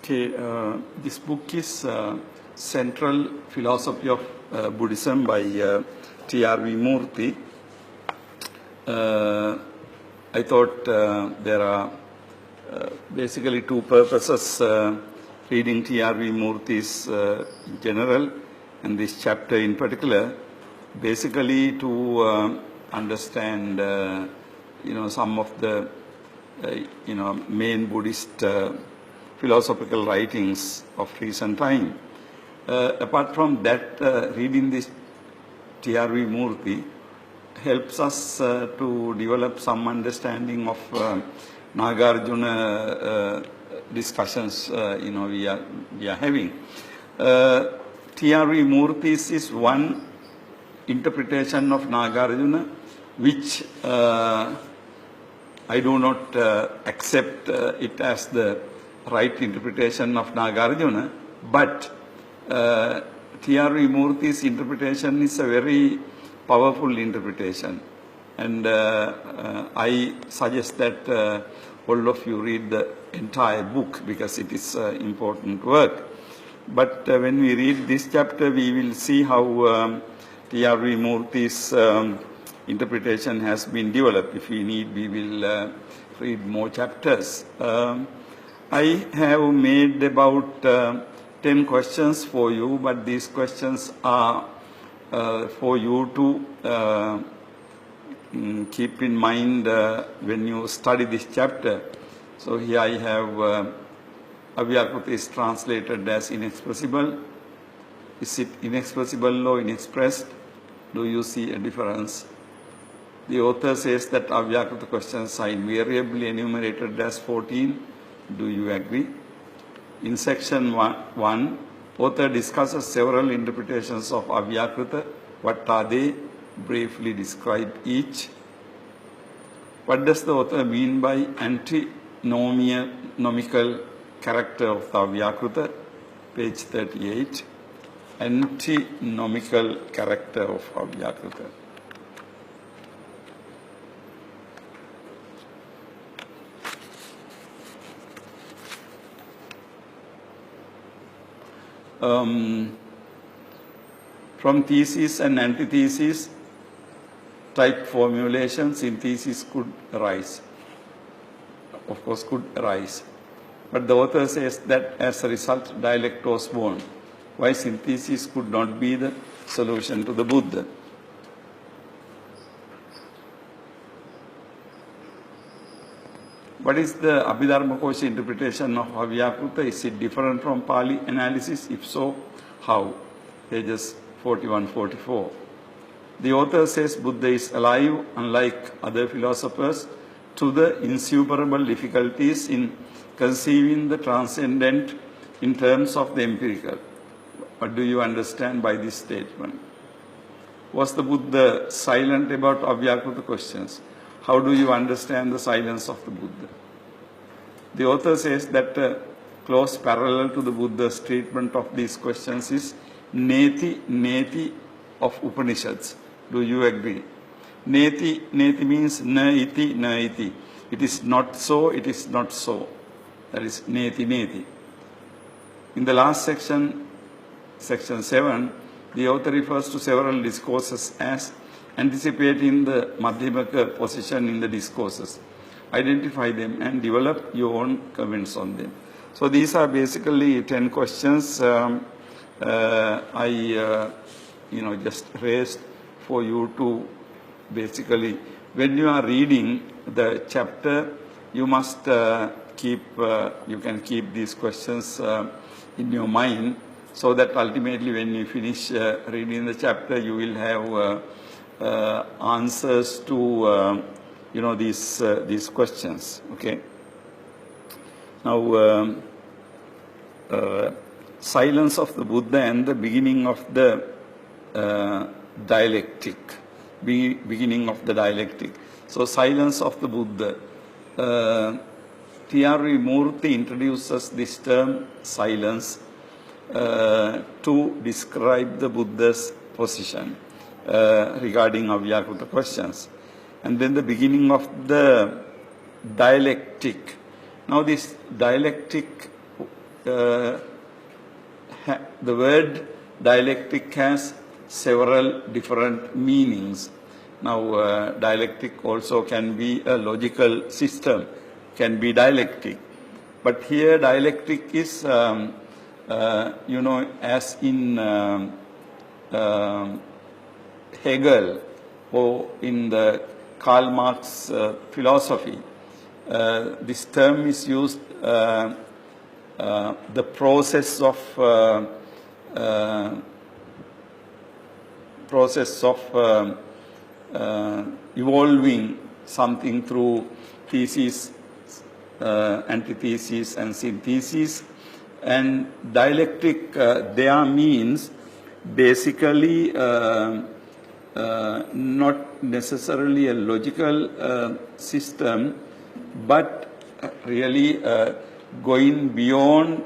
Okay, this book is Central Philosophy of Buddhism by T.R.V. Murthy. I thought there are basically two purposes reading T.R.V. Murthy's in general and this chapter in particular. Basically to understand some of the main Buddhist philosophical writings of recent time. Apart from that, reading this T.R.V. Murthy helps us to develop some understanding of Nagarjuna discussions we are having. T.R.V. Murthy's is one interpretation of Nagarjuna which I do not accept it as the right interpretation of Nagarjuna, but T.R.V. Murthy's interpretation is a very powerful interpretation, and I suggest that all of you read the entire book because it is important work. But when we read this chapter, we will see how T.R.V. Murthy's interpretation has been developed. If we need, we will read more chapters. I have made about 10 questions for you, but these questions are for you to keep in mind when you study this chapter. So here I have Avyakruta is translated as inexpressible. Is it inexpressible or inexpressed? Do you see a difference? The author says that Avyakruta questions are invariably enumerated as 14. Do you agree? In section 1, author discusses several interpretations of Avyakruta. What are they? Briefly describe each. What does the author mean by antinomical character of the Avyakruta? Page 38. Antinomical character of Avyakruta. From thesis and antithesis type formulation, synthesis could arise. Of course, could arise. But the author says that as a result, dialect was born. Why synthesis could not be the solution to the Buddha? What is the Abhidharmakosha interpretation of Avyakruta? Is it different from Pali analysis? If so, how? Pages 41-44. The author says Buddha is alive, unlike other philosophers, to the insuperable difficulties in conceiving the transcendent in terms of the empirical. What do you understand by this statement? Was the Buddha silent about Avyakruta questions? How do you understand the silence of the Buddha? The author says that a close parallel to the Buddha's treatment of these questions is neti of Upanishads. Do you agree? Neti means na iti. It is not so, it is not so. That is neti. In the last section, section 7, the author refers to several discourses as anticipating the Madhyamaka position in the discourses. Identify them and develop your own comments on them. So these are basically 10 questions I just raised for you to basically, when you are reading the chapter, you must you can keep these questions in your mind, so that ultimately when you finish reading the chapter, you will have answers to these questions. Okay. Now silence of the Buddha and the beginning of the dialectic. Beginning of the dialectic. So silence of the Buddha. T.R.V. Murthy introduces this term silence to describe the Buddha's position regarding Avyakrita questions. And then the beginning of the dialectic. Now this dialectic, the word dialectic has several different meanings. Now dialectic also can be a logical system, can be dialectic. But here dialectic is, as in Hegel or in the Karl Marx philosophy, this term is used, the process of evolving something through thesis, antithesis and synthesis. And dialectic there means basically not necessarily a logical system, but really going beyond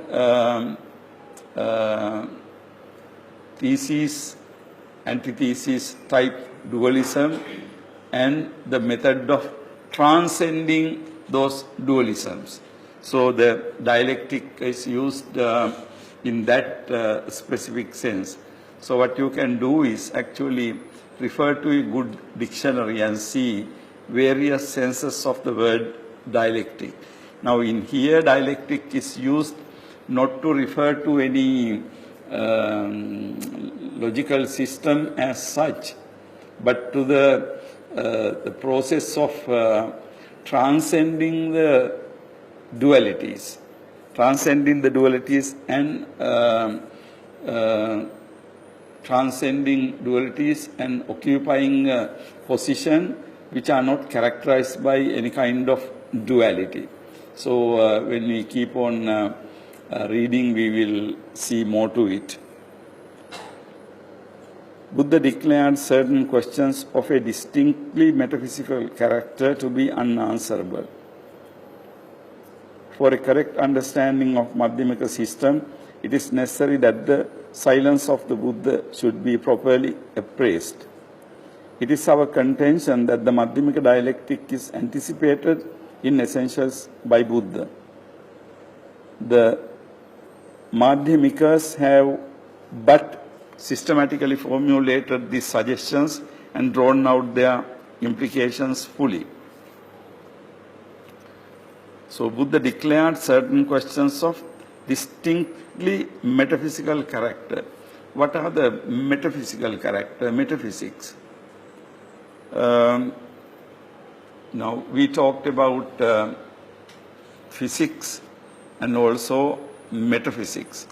thesis, antithesis type dualism and the method of transcending those dualisms. So the dialectic is used in that specific sense. So what you can do is actually refer to a good dictionary and see various senses of the word dialectic. Now in here dialectic is used not to refer to any logical system as such, but to the process of transcending the dualities and transcending dualities and occupying a position which are not characterized by any kind of duality. So when we keep on reading, we will see more to it. Buddha declared certain questions of a distinctly metaphysical character to be unanswerable. For a correct understanding of Madhyamaka system, it is necessary that the silence of the Buddha should be properly appraised. It is our contention that the Madhyamaka dialectic is anticipated in essentials by Buddha. The Madhyamikas have but systematically formulated these suggestions and drawn out their implications fully. So Buddha declared certain questions of distinctly metaphysical character. What are the metaphysical character, metaphysics? Now we talked about physics and also metaphysics.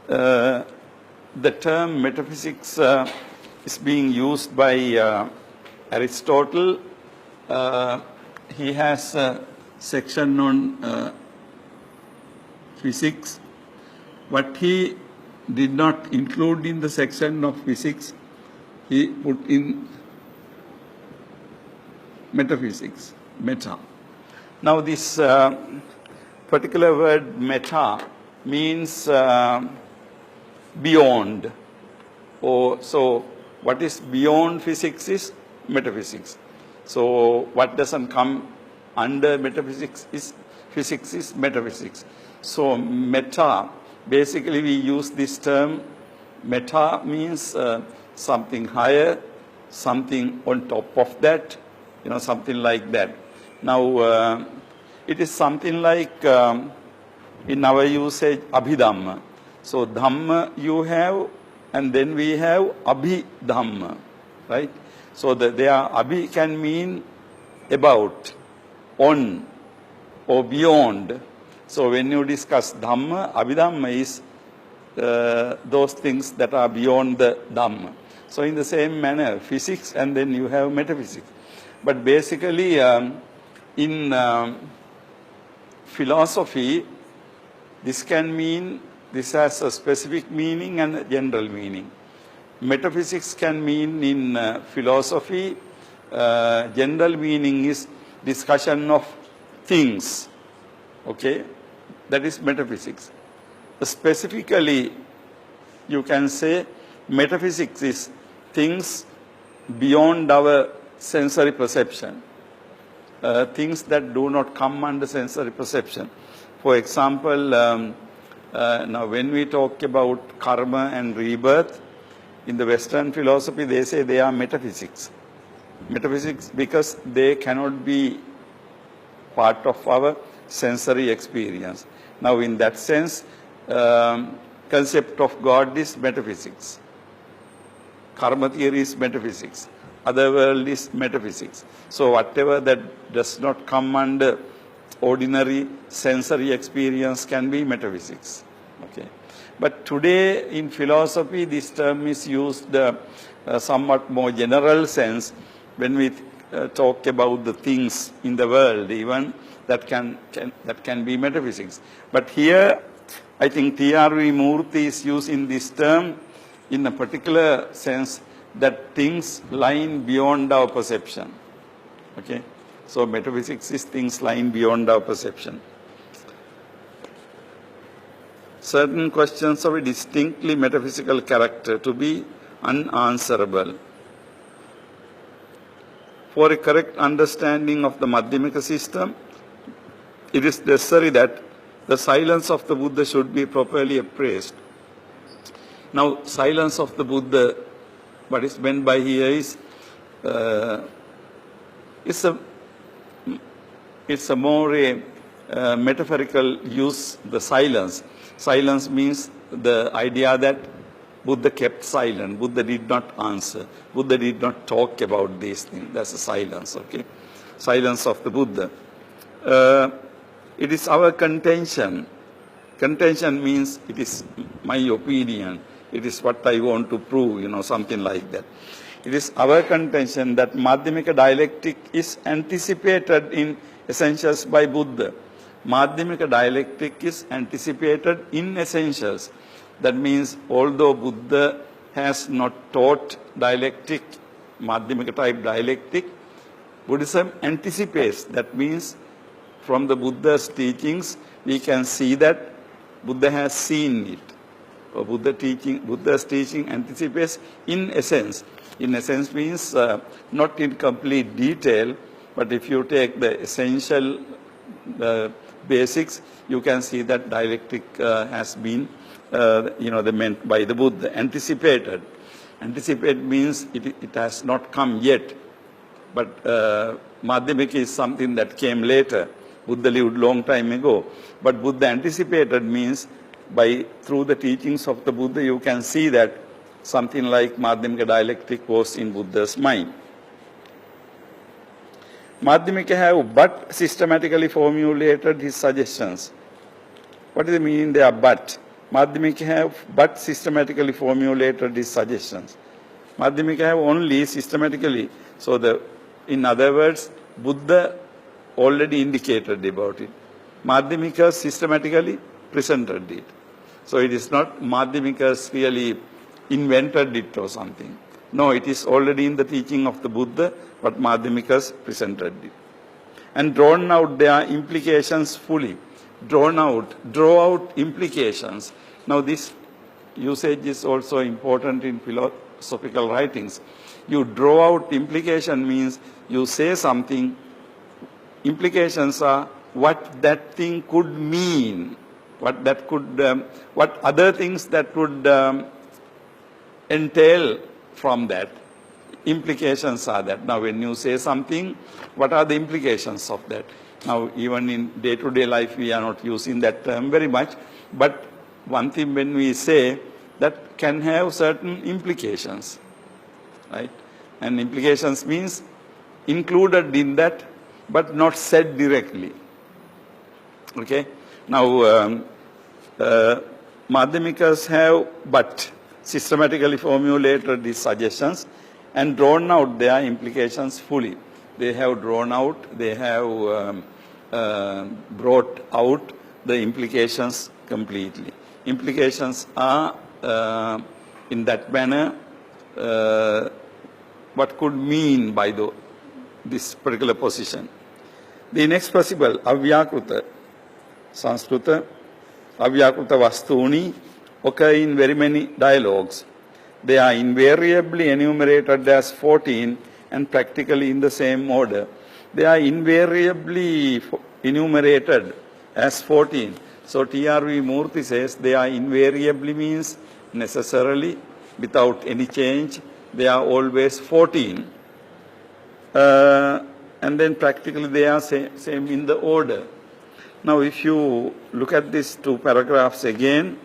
The term metaphysics is being used by Aristotle. He has a section on physics. What he did not include in the section of physics, he put in metaphysics, meta. Now this particular word meta means beyond. So what is beyond physics is metaphysics. So what doesn't come under metaphysics is physics is metaphysics. So meta, basically we use this term, meta means something higher, something on top of that, something like that. Now it is something like in our usage abhidhamma. So dhamma you have, and then we have abhidhamma, right? So there abhi can mean about, on, or beyond. So when you discuss dhamma, abhidhamma is those things that are beyond the dhamma. So in the same manner, physics and then you have metaphysics. But basically in philosophy, this can mean This has a specific meaning and a general meaning. Metaphysics can mean in philosophy, general meaning is discussion of things. Okay, that is metaphysics. Specifically, you can say metaphysics is things beyond our sensory perception, things that do not come under sensory perception. For example, now when we talk about karma and rebirth, in the Western philosophy they say they are metaphysics. Metaphysics because they cannot be part of our sensory experience. Now in that sense, concept of God is metaphysics. Karma theory is metaphysics. Other world is metaphysics. So whatever that does not come under ordinary sensory experience can be metaphysics. Okay. But today in philosophy this term is used somewhat more general sense when we talk about the things in the world even that can be metaphysics. But here I think T.R.V. Murthy is using this term in a particular sense that things lying beyond our perception. Okay? So metaphysics is things lying beyond our perception. Certain questions of a distinctly metaphysical character to be unanswerable. For a correct understanding of the Madhyamika system, it is necessary that the silence of the Buddha should be properly appraised. Now, silence of the Buddha, what is meant by here is, it's a more metaphorical use, the silence. Silence means the idea that Buddha kept silent. Buddha did not answer. Buddha did not talk about these things. That's a silence, okay? Silence of the Buddha. It is our contention. Contention means it is my opinion. It is what I want to prove, something like that. It is our contention that Madhyamika dialectic is anticipated in essentials by Buddha. Madhyamika dialectic is anticipated in essentials. That means although Buddha has not taught dialectic, Madhyamika type dialectic, Buddhism anticipates. That means from the Buddha's teachings, we can see that Buddha has seen it. Buddha's teaching anticipates in essence. In essence means not in complete detail, but if you take the essential basics, you can see that dialectic has been, meant by the Buddha. Anticipated. Anticipate means it has not come yet, but Madhyamika is something that came later. Buddha lived long time ago. But Buddha anticipated means through the teachings of the Buddha, you can see that something like Madhyamika dialectic was in Buddha's mind. Madhyamika have but systematically formulated his suggestions. What is the meaning there, but? Madhyamika have but systematically formulated his suggestions. Madhyamika have only systematically. So in other words, Buddha already indicated about it. Madhyamika systematically presented it. So it is not Madhyamika really invented it or something. No, it is already in the teaching of the Buddha, but Madhyamika presented it. And drawn out their implications fully. Draw out implications. Now this usage is also important in philosophical writings. You draw out implication means you say something. Implications are what that thing could mean, what other things that would entail from that. Implications are that. Now when you say something, what are the implications of that? Now even in day-to-day life we are not using that term very much, but one thing when we say that can have certain implications, right? And implications means included in that, but not said directly. Okay? Now, Madhyamikas have but systematically formulated these suggestions and drawn out their implications fully. They have drawn out, they have brought out the implications completely. implications are in that manner. What could mean by this particular position? The next possible, avyakruta, Sanskrita, avyakruta vastuni occur in very many dialogues. They are invariably enumerated as 14 and practically in the same order. They are invariably enumerated as 14. So T.R.V. Murthy says they are invariably means necessarily, without any change. They are always 14. And then practically they are same in the order. Now if you look at these two paragraphs again,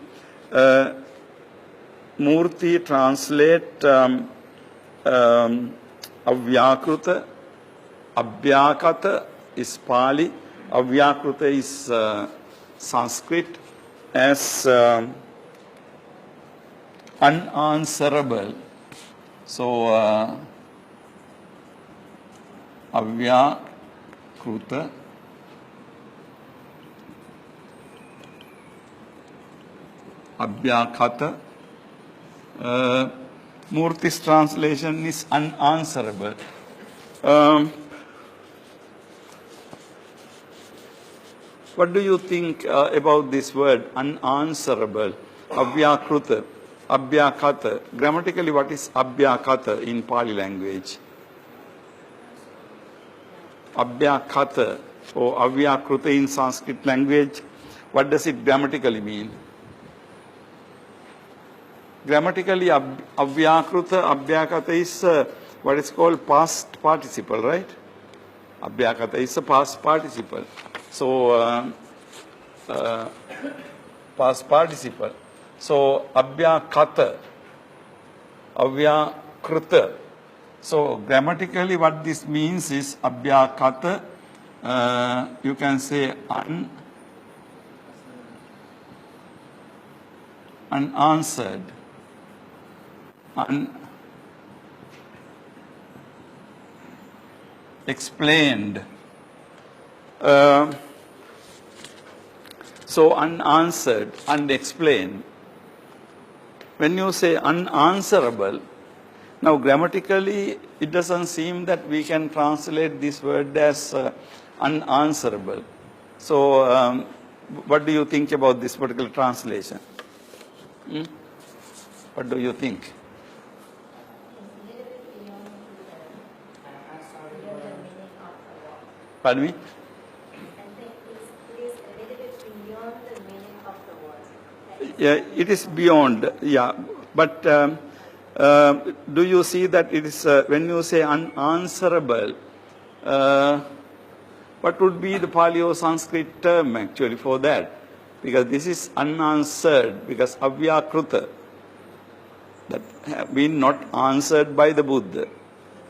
Murthy translate avyakruta, abhyakata is Pali, avyakruta is Sanskrit, as unanswerable. So avyakruta abhyakata. Murthy's translation is unanswerable. What do you think about this word unanswerable? Avyakruta, abhyakata. Grammatically, what is abhyakata in Pali language? Abhyakata or avyakruta in Sanskrit language, what does it grammatically mean? Grammatically, avyakruta, abhyakata is what is called past participle, right? Abhyakata is a past participle. So, past participle. So, abhyakata, avyakruta. So, grammatically what this means is abhyakata, you can say unanswered, unexplained. So unanswered, unexplained. When you say unanswerable, now grammatically it doesn't seem that we can translate this word as unanswerable. So what do you think about this particular translation? What do you think? Pardon me? I think it is a little bit beyond the meaning of the word. Yeah, it is beyond, yeah. But do you see that it is, when you say unanswerable, what would be the Pali or Sanskrit term actually for that? Because this is unanswered, because avyakruta, that have been not answered by the Buddha.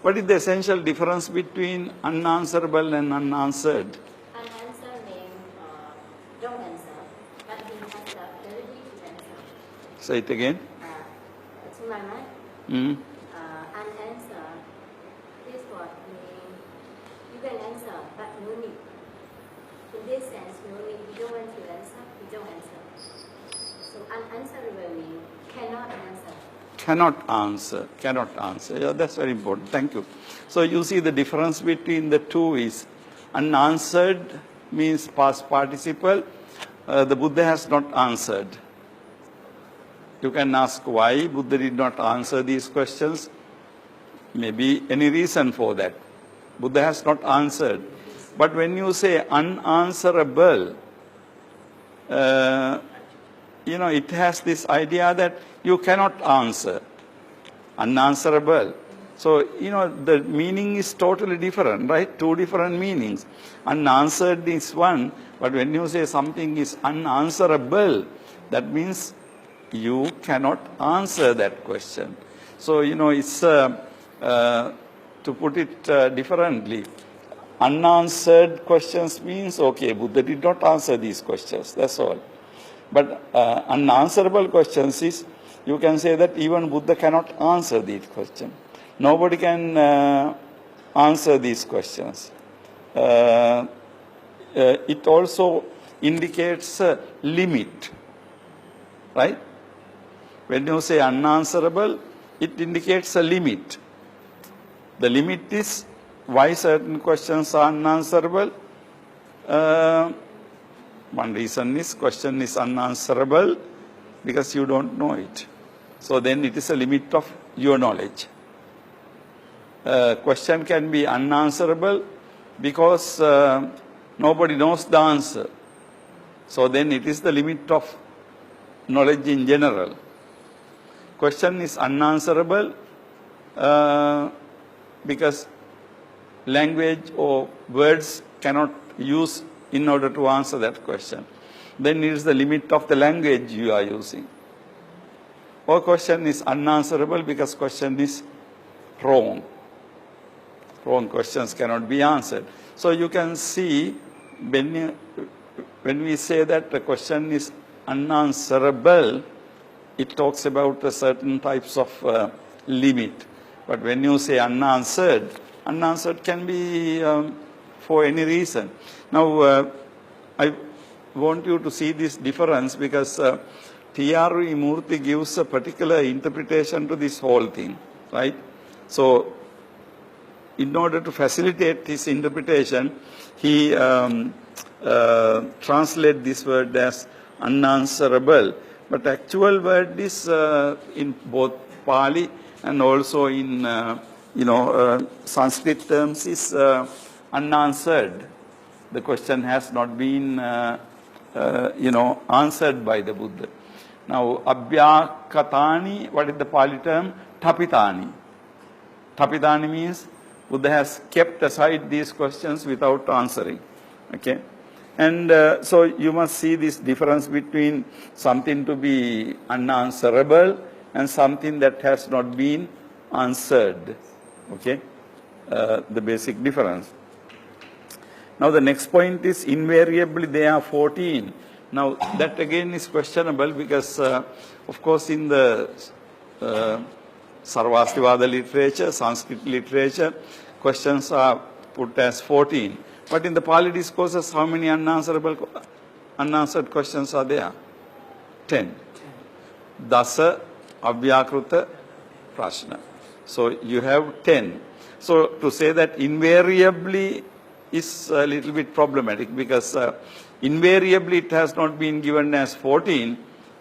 What is the essential difference between unanswerable and unanswered? Unanswered means don't answer, but he has the ability to answer. Say it again. To my mind, unanswered, this word means you can answer, but no need. In this sense, no need. You don't want to answer, you don't answer. So unanswerable means cannot answer. Cannot answer, cannot answer. Yeah, that's very important. Thank you. So you see the difference between the two is unanswered means past participle. The Buddha has not answered. You can ask why Buddha did not answer these questions. Maybe any reason for that. Buddha has not answered. But when you say unanswerable, it has this idea that you cannot answer. Unanswerable. So, the meaning is totally different, right? Two different meanings. Unanswered is one, but when you say something is unanswerable, that means you cannot answer that question. So, it's, to put it differently, unanswered questions means, okay, Buddha did not answer these questions, that's all. But unanswerable questions is, you can say that even Buddha cannot answer these questions. Nobody can answer these questions. It also indicates a limit. right? When you say unanswerable, it indicates a limit. The limit is why certain questions are unanswerable. One reason is question is unanswerable because you don't know it. So then it is a limit of your knowledge. Question can be unanswerable because nobody knows the answer. So then it is the limit of knowledge in general. Question is unanswerable because language or words cannot use in order to answer that question. Then it is the limit of the language you are using. Or question is unanswerable because question is wrong. Wrong questions cannot be answered. So you can see when we say that the question is unanswerable, it talks about a certain types of limit. But when you say unanswered, unanswered can be for any reason. Now, I want you to see this difference because T.R.V. Murthy gives a particular interpretation to this whole thing, right? So, in order to facilitate his interpretation, he translates this word as unanswerable. But actual word is in both Pali and also in Sanskrit terms is unanswered. The question has not been answered by the Buddha. Now, abhyakatani, what is the Pali term? Tapitani. Tapitani means Buddha has kept aside these questions without answering. Okay? And so you must see this difference between something to be unanswerable and something that has not been answered. Okay? The basic difference. Now the next point is invariably they are 14. Now that again is questionable because of course in the Sarvastivada literature, Sanskrit literature, questions are put as 14. But in the Pali discourses, how many unanswered questions are there? 10. Dasa Avyakruta Prashna. So you have 10. So to say that invariably is a little bit problematic because invariably it has not been given as 14,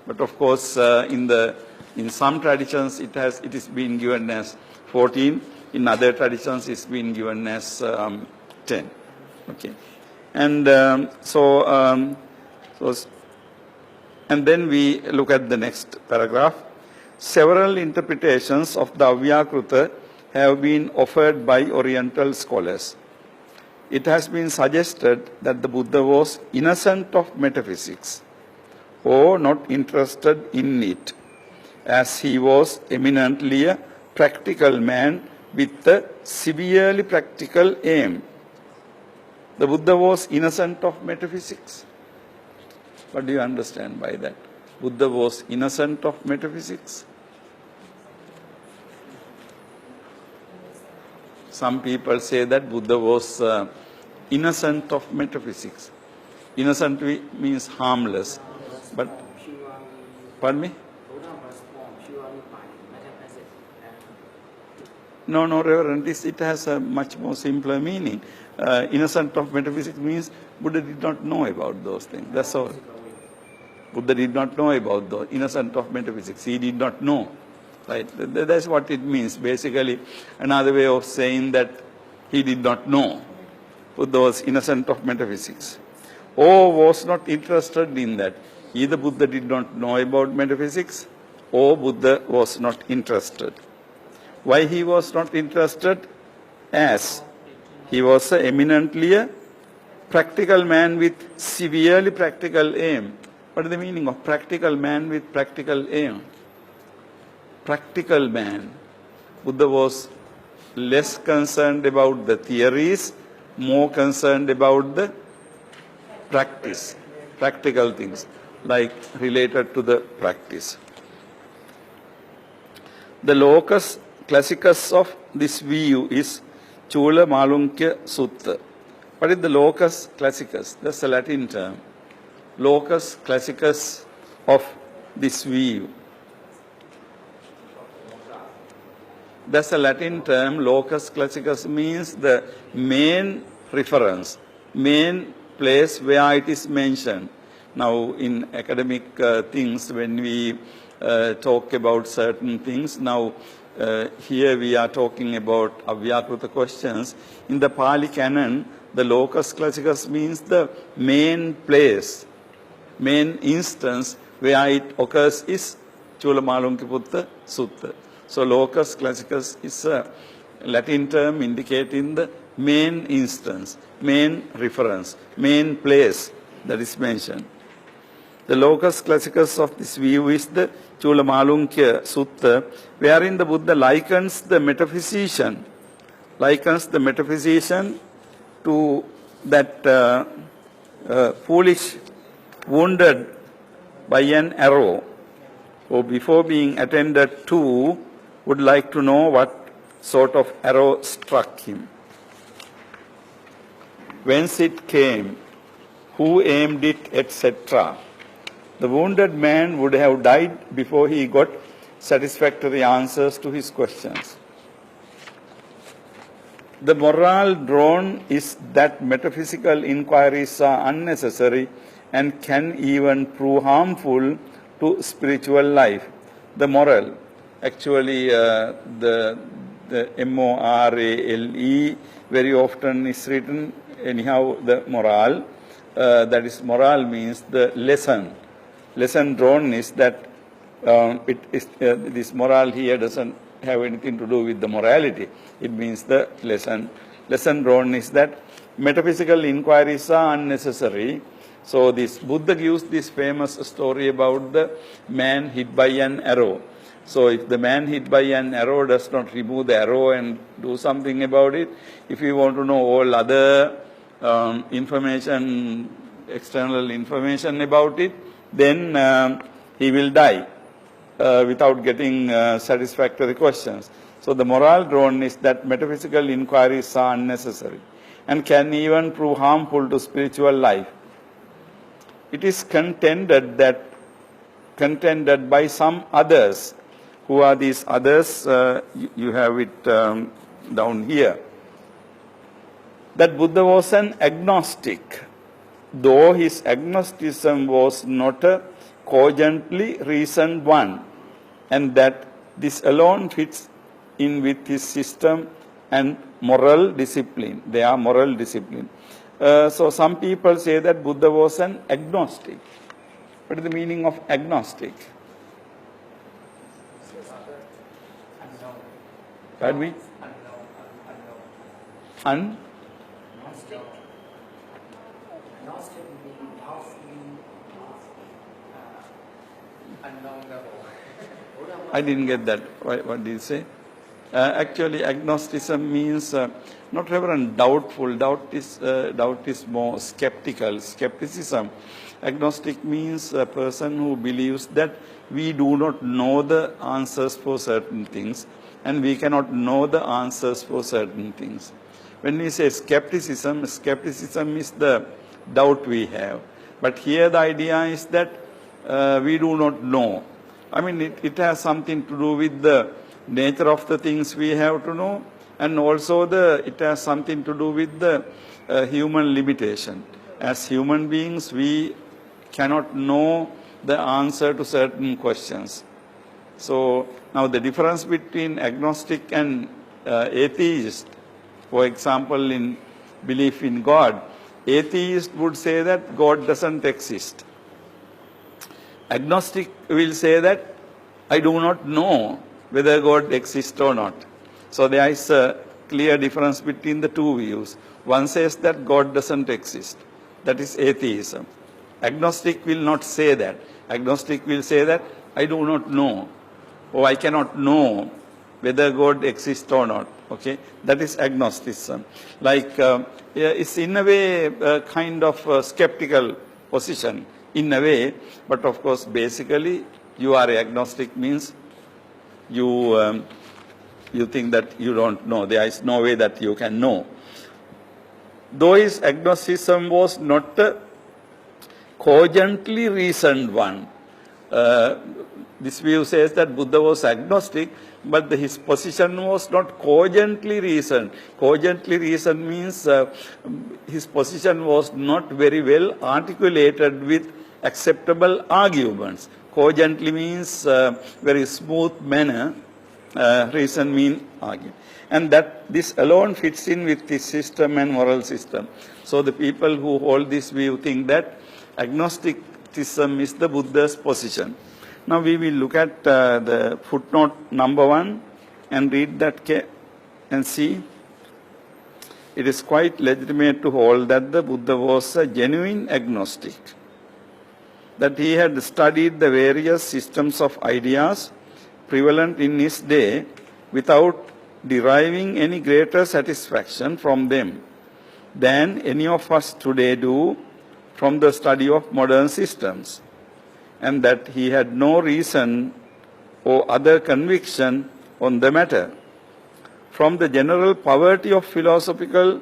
but of course in some traditions it is been given as 14. In other traditions it's been given as 10. Okay, and and then we look at the next paragraph. Several interpretations of the Avyakruta have been offered by Oriental scholars. It has been suggested that the Buddha was innocent of metaphysics or not interested in it, as he was eminently a practical man with a severely practical aim. The Buddha was innocent of metaphysics. What do you understand by that? Buddha was innocent of metaphysics. Some people say that Buddha was innocent of metaphysics. Innocent means harmless. But, pardon me? No, Reverend, it has a much more simpler meaning. Innocent of metaphysics means Buddha did not know about those things. That's all. Buddha did not know about those. Innocent of metaphysics. He did not know. Right? That's what it means. Basically, another way of saying that he did not know. Buddha was innocent of metaphysics. Or was not interested in that. Either Buddha did not know about metaphysics or Buddha was not interested. Why he was not interested? As he was eminently a practical man with severely practical aim. What is the meaning of practical man with practical aim? Practical man. Buddha was less concerned about the theories, more concerned about the practice, practical things, like related to the practice. The locus classicus of this view is Chula Malunkya Sutta. What is the locus classicus? That's a Latin term. Locus classicus of this view. That's a Latin term. Locus classicus means the main reference, main place where it is mentioned. Now, in academic things, when we talk about certain things, now here we are talking about Avyakruta questions. In the Pali canon, the locus classicus means the main place, main instance where it occurs is Chulamalunkyaputta Sutta. So locus classicus is a Latin term indicating the main instance, main reference, main place that is mentioned. The locus classicus of this view is the Chulamalunkyaputta Sutta, wherein the Buddha likens the metaphysician to that foolish wounded by an arrow, who before being attended to would like to know what sort of arrow struck him, whence it came, who aimed it, etc. The wounded man would have died before he got satisfactory answers to his questions. The moral drawn is that metaphysical inquiries are unnecessary and can even prove harmful to spiritual life. The moral, actually the M-O-R-A-L-E very often is written, anyhow the moral, that is moral means the lesson. Lesson drawn is that this moral here doesn't have anything to do with the morality. It means the lesson. Lesson drawn is that metaphysical inquiries are unnecessary. So this Buddha gives this famous story about the man hit by an arrow. So if the man hit by an arrow does not remove the arrow and do something about it, if you want to know all other information, external information about it, then he will die without getting satisfactory questions. So the moral drawn is that metaphysical inquiries are unnecessary and can even prove harmful to spiritual life. It is contended by some others. Who are these others? You have it down here. That Buddha was an agnostic, though his agnosticism was not a cogently reasoned one, and that this alone fits in with his system and moral discipline. They are moral discipline. So some people say that Buddha was an agnostic. What is the meaning of agnostic? Pardon me? Unknown. I didn't get that. What did you say? Actually, agnosticism means not reverend doubtful. Doubt is more skeptical. Skepticism. Agnostic means a person who believes that we do not know the answers for certain things, and we cannot know the answers for certain things. When we say skepticism is the doubt we have. But here the idea is that we do not know. I mean, it has something to do with the nature of the things we have to know, and also it has something to do with the human limitation. As human beings, we cannot know the answer to certain questions. So now the difference between agnostic and atheist, for example, in belief in God, atheist would say that God doesn't exist. Agnostic will say that I do not know whether God exists or not. So there is a clear difference between the two views. One says that God doesn't exist. That is atheism. Agnostic will not say that. Agnostic will say that I do not know, or I cannot know whether God exists or not. Okay, that is agnosticism. Like it's in a way a kind of skeptical position, in a way, but of course, basically, you are agnostic means you think that you don't know. There is no way that you can know. Though his agnosticism was not a cogently reasoned one, this view says that Buddha was agnostic, but his position was not cogently reasoned. Cogently reasoned means his position was not very well articulated with acceptable arguments. Cogently means very smooth manner. Reason mean argue. And that this alone fits in with this system and moral system. So the people who hold this view think that agnosticism is the Buddha's position. Now we will look at the footnote number 1 and read that and see. It is quite legitimate to hold that the Buddha was a genuine agnostic, that he had studied the various systems of ideas prevalent in his day without deriving any greater satisfaction from them than any of us today do from the study of modern systems, and that he had no reason or other conviction on the matter. From the general poverty of philosophical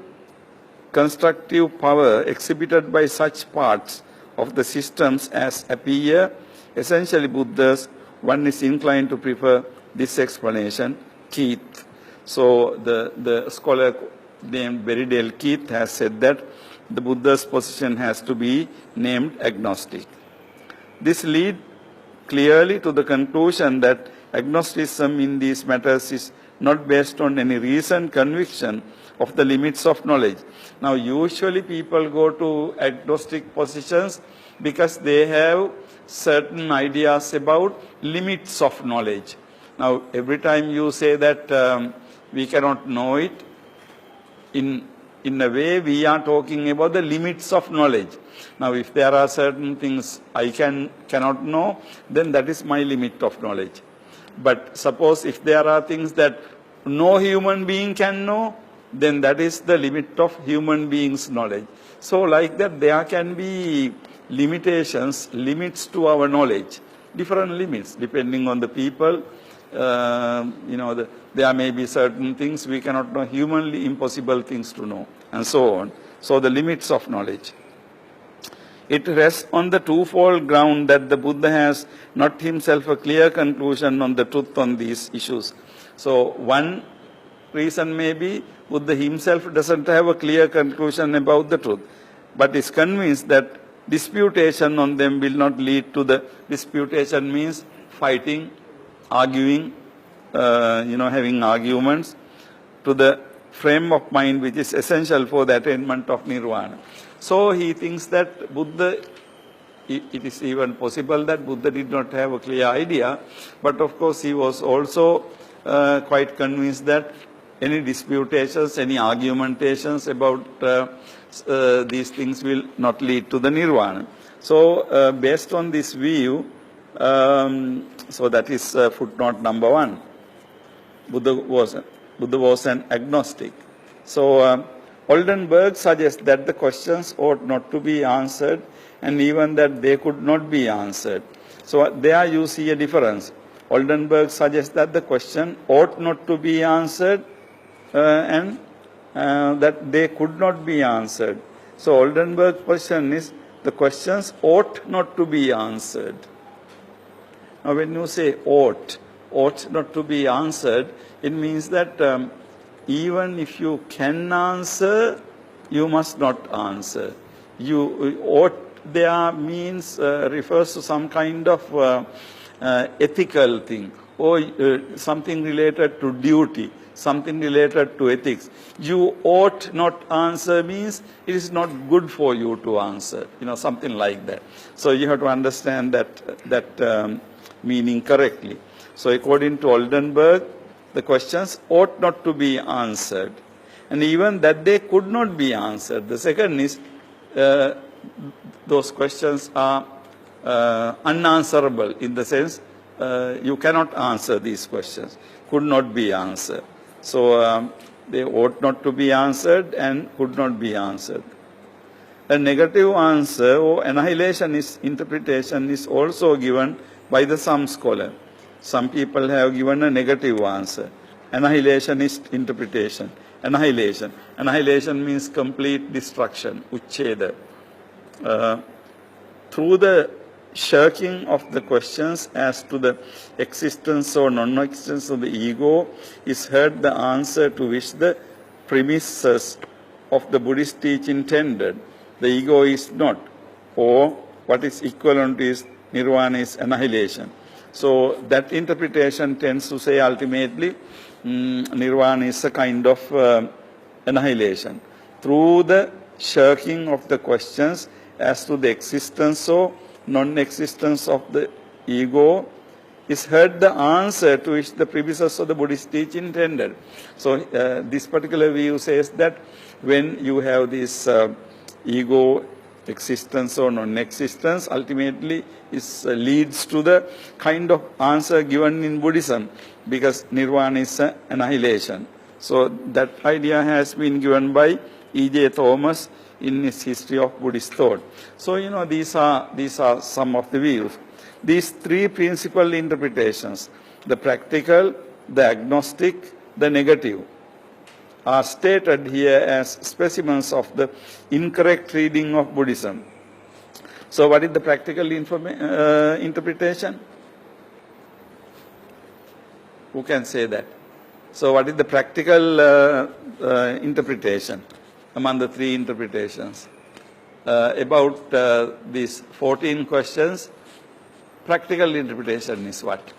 constructive power exhibited by such parts of the systems as appear essentially Buddha's, one is inclined to prefer this explanation, Keith. So the scholar named Berridale Keith has said that the Buddha's position has to be named agnostic. This leads clearly to the conclusion that agnosticism in these matters is not based on any reasoned conviction of the limits of knowledge. Now usually people go to agnostic positions because they have certain ideas about limits of knowledge. Now every time you say that we cannot know it, in a way we are talking about the limits of knowledge. Now if there are certain things I cannot know, then that is my limit of knowledge. But suppose if there are things that no human being can know, then that is the limit of human beings' knowledge. So like that there can be limitations, limits to our knowledge, different limits depending on the people. There may be certain things we cannot know, humanly impossible things to know, and so on. So the limits of knowledge. It rests on the twofold ground that the Buddha has not himself a clear conclusion on the truth on these issues. So one reason may be Buddha himself doesn't have a clear conclusion about the truth, but is convinced that disputation on them will not lead to the disputation means fighting, arguing, having arguments, to the frame of mind which is essential for the attainment of nirvana. So he thinks that Buddha, it is even possible that Buddha did not have a clear idea, but of course he was also quite convinced that any disputations, any argumentations about these things will not lead to the nirvana. So based on this view, so that is footnote number 1. Buddha was an agnostic. So Oldenburg suggests that the questions ought not to be answered, and even that they could not be answered. So there you see a difference. Oldenburg suggests that the question ought not to be answered and that they could not be answered. So Oldenburg's position is the questions ought not to be answered. Now when you say ought not to be answered, it means that even if you can answer, you must not answer. You ought there means refers to some kind of ethical thing, or something related to duty, something related to ethics. You ought not answer means it is not good for you to answer, something like that. So you have to understand that meaning correctly. So according to Oldenburg, the questions ought not to be answered, and even that they could not be answered. The second is those questions are unanswerable, in the sense you cannot answer these questions, could not be answered. So they ought not to be answered and could not be answered. A negative answer or annihilationist interpretation is also given by some scholar. Some people have given a negative answer, annihilationist interpretation. Annihilation. Annihilation means complete destruction, uchcheda. Through the shirking of the questions as to the existence or non-existence of the ego is heard the answer to which the premises of the Buddhist teaching tended. The ego is not, or what is equivalent is nirvana is annihilation. So that interpretation tends to say ultimately nirvana is a kind of annihilation. Through the shirking of the questions as to the existence or non-existence of the ego is heard the answer to which the premises of the Buddhist teaching tended. So this particular view says that when you have this ego existence or non-existence, ultimately leads to the kind of answer given in Buddhism, because nirvana is annihilation. So that idea has been given by E.J. Thomas in his History of Buddhist Thought. So these are some of the views. These three principal interpretations, the practical, the agnostic, the negative, are stated here as specimens of the incorrect reading of Buddhism. So what is the practical interpretation? Who can say that? So what is the practical interpretation among the three interpretations? About these 14 questions, practical interpretation is what?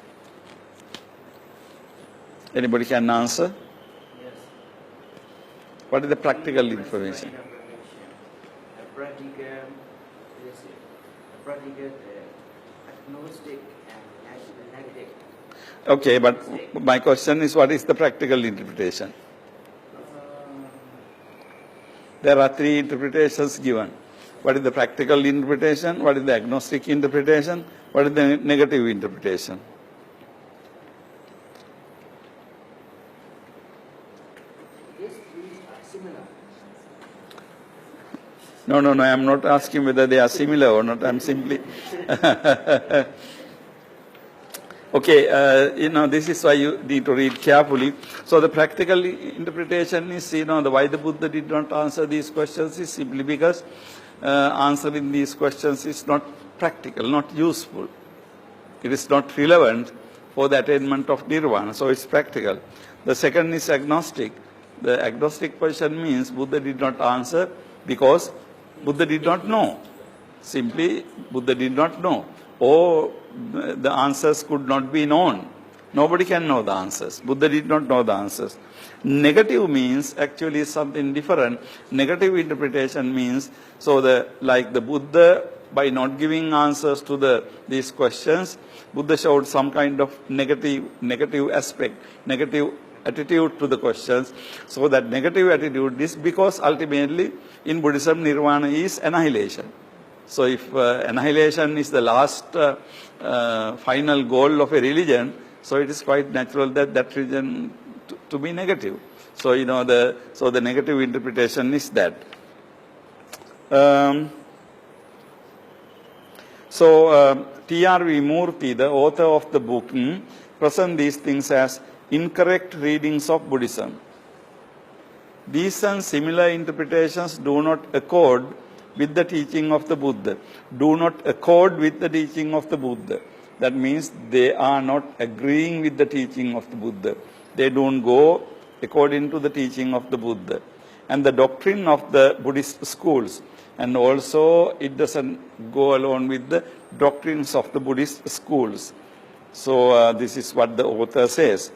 Anybody can answer? Yes. What is the practical information? Practical agnostic and negative. Okay, but my question is, what is the practical interpretation? There are three interpretations given. What is the practical interpretation? What is the agnostic interpretation? What is the negative interpretation? These three are similar. No, I am not asking whether they are similar or not. I am simply... Okay, this is why you need to read carefully. So the practical interpretation is, why the Buddha did not answer these questions is simply because answering these questions is not practical, not useful. It is not relevant for the attainment of nirvana, so it's practical. The second is agnostic. The agnostic question means Buddha did not answer because Buddha did not know. Simply, Buddha did not know. Or the answers could not be known. Nobody can know the answers. Buddha did not know the answers. Negative means actually something different. Negative interpretation means, like the Buddha, by not giving answers to these questions, Buddha showed some kind of negative aspect, negative attitude to the questions. So that negative attitude is because ultimately in Buddhism nirvana is annihilation. So if annihilation is the last final goal of a religion, so it is quite natural that religion to be negative. So the negative interpretation is that. T.R.V. Murthy, the author of the book, present these things as incorrect readings of Buddhism. These and similar interpretations do not accord with the teaching of the Buddha. Do not accord with the teaching of the Buddha. That means they are not agreeing with the teaching of the Buddha. They don't go according to the teaching of the Buddha. And the doctrine of the Buddhist schools. And also it doesn't go along with the doctrines of the Buddhist schools. So this is what the author says.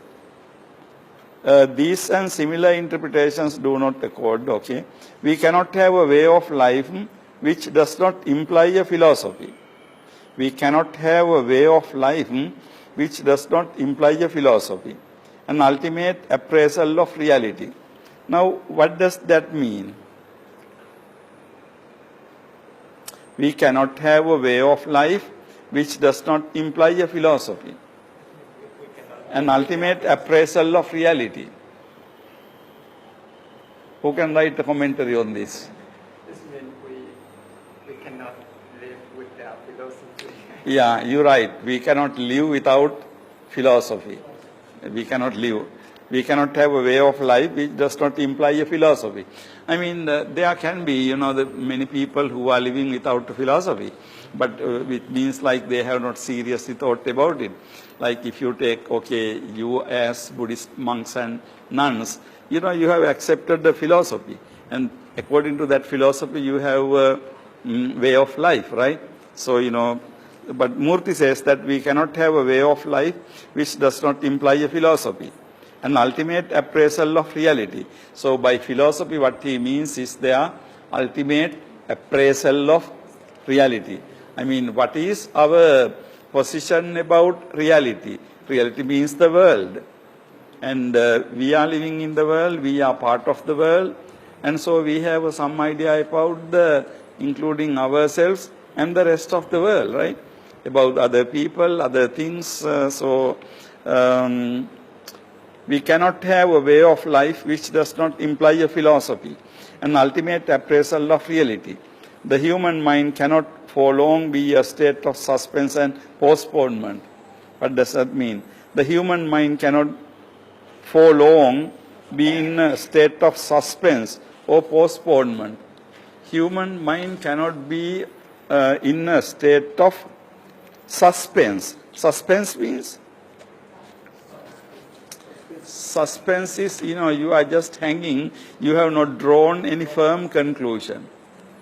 These and similar interpretations do not accord, okay. We cannot have a way of life which does not imply a philosophy. We cannot have a way of life which does not imply a philosophy, an ultimate appraisal of reality. Now, what does that mean? We cannot have a way of life which does not imply a philosophy, an ultimate appraisal of reality. Who can write a commentary on this? This means we cannot live without philosophy. Yeah, you're right. We cannot live without philosophy. We cannot live We cannot have a way of life which does not imply a philosophy. I mean, there can be, many people who are living without a philosophy, but it means like they have not seriously thought about it. Like if you take, you as Buddhist monks and nuns, you have accepted the philosophy. And according to that philosophy, you have a way of life, right? So, but Murthy says that we cannot have a way of life which does not imply a philosophy. An ultimate appraisal of reality. So by philosophy, what he means is their ultimate appraisal of reality. I mean, what is our position about reality? Reality means the world. And we are living in the world, we are part of the world. And so we have some idea about including ourselves and the rest of the world, right? About other people, other things. We cannot have a way of life which does not imply a philosophy, an ultimate appraisal of reality. The human mind cannot for long be a state of suspense and postponement. What does that mean? The human mind cannot for long be in a state of suspense or postponement. Human mind cannot be in a state of suspense. Suspense means? Suspense is, you are just hanging, you have not drawn any firm conclusion.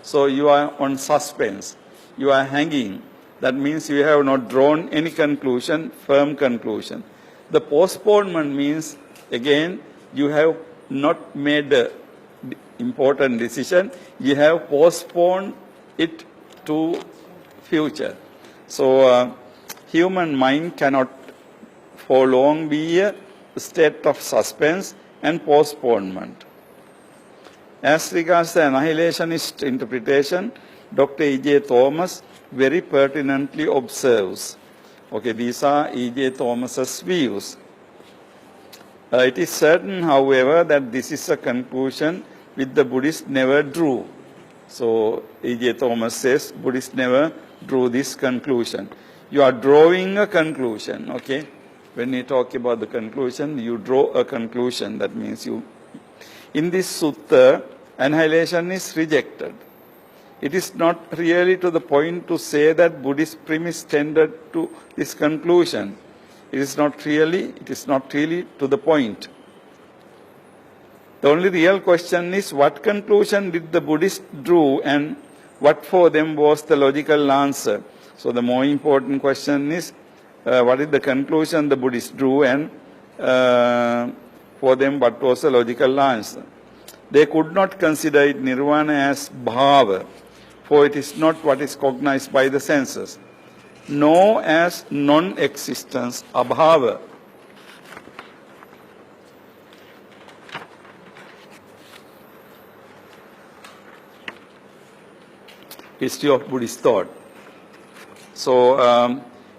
So you are on suspense, you are hanging. That means you have not drawn any conclusion, firm conclusion. The postponement means, again, you have not made an important decision, you have postponed it to future. So human mind cannot for long be a state of suspense and postponement. As regards the annihilationist interpretation, Dr. E.J. Thomas very pertinently observes. These are E.J. Thomas's views. It is certain, however, that this is a conclusion which the Buddhists never drew. So E.J. Thomas says Buddhists never drew this conclusion. You are drawing a conclusion, When you talk about the conclusion, you draw a conclusion. That means you. In this sutta, annihilation is rejected. It is not really to the point to say that Buddhist premise tended to this conclusion. It is not really to the point. The only real question is what conclusion did the Buddhists drew and what for them was the logical answer. So the more important question is what is the conclusion the Buddhists drew and for them what was the logical answer. They could not consider it nirvana as bhava, for it is not what is cognized by the senses, nor as non-existence, abhava. History of Buddhist thought. So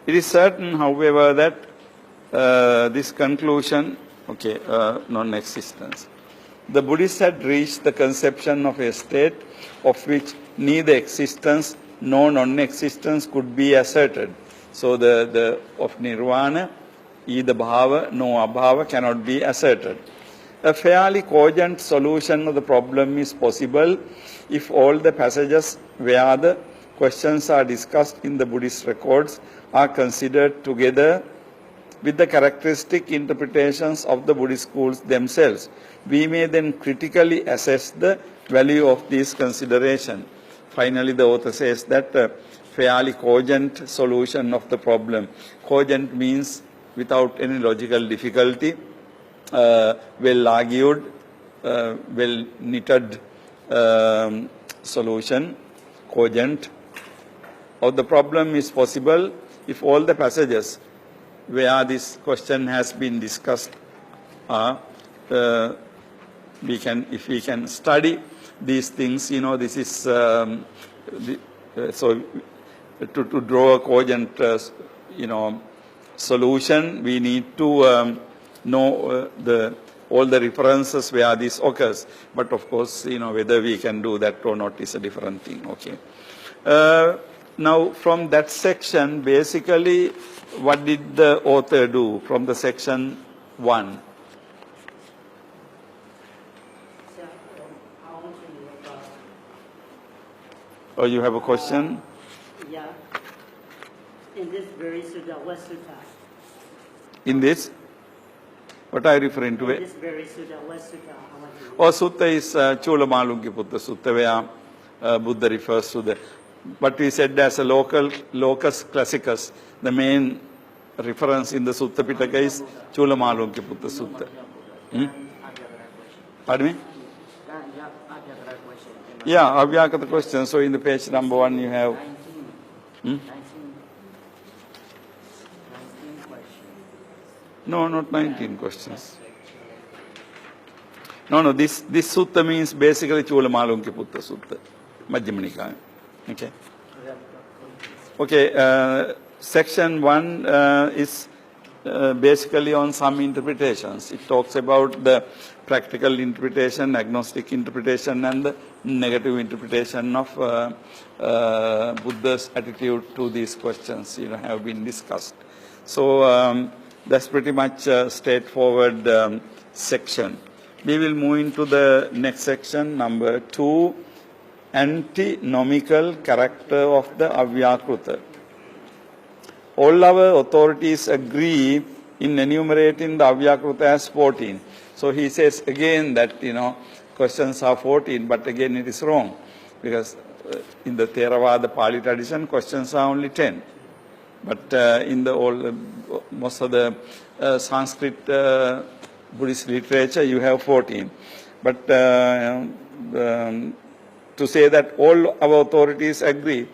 it is certain, however, that this conclusion, non-existence. The Buddhists had reached the conception of a state of which neither existence nor non-existence could be asserted. So the of nirvana, either bhava nor abhava cannot be asserted. A fairly cogent solution of the problem is possible if all the passages where the questions are discussed in the Buddhist records are considered together with the characteristic interpretations of the Buddhist schools themselves. We may then critically assess the value of these considerations. Finally, the author says that a fairly cogent solution of the problem. Cogent means without any logical difficulty, well argued, well knitted solution, cogent of the problem is possible if all the passages where this question has been discussed are, if we can study these things, this is, so to draw a cogent, solution, we need to know all the references where this occurs. But of course, whether we can do that or not is a different thing, Now, from that section, basically, what did the author do from the section 1? Or you have a question? Yeah. In this very Sutta, what Sutta? In this? What are you referring to? In this very Sutta, what Sutta? I want to read. Or Sutta is Chulamalungiputta Sutta, where Buddha refers to the. But we said as a locus classicus, the main reference in the Sutta Pitaka is Chulamalungiputta Sutta. Pardon me? Yeah, Avyakata question. So in the page number 1 you have 19 questions. no, not 19 questions. No, this sutta means basically Chulamalungiputta Sutta, Majjhima Nikaya. Okay. Okay, section 1 is basically on some interpretations. It talks about the practical interpretation, agnostic interpretation, and the negative interpretation of Buddha's attitude to these questions, have been discussed. So that's pretty much a straightforward section. We will move into the next section, number 2, antinomical character of the Avyakruta. All our authorities agree in enumerating the Avyakruta as 14. So he says again that, questions are 14, but again it is wrong. Because in the Theravada Pali tradition, questions are only 10. But in the most of the Sanskrit Buddhist literature, you have 14. But to say that all our authorities agree,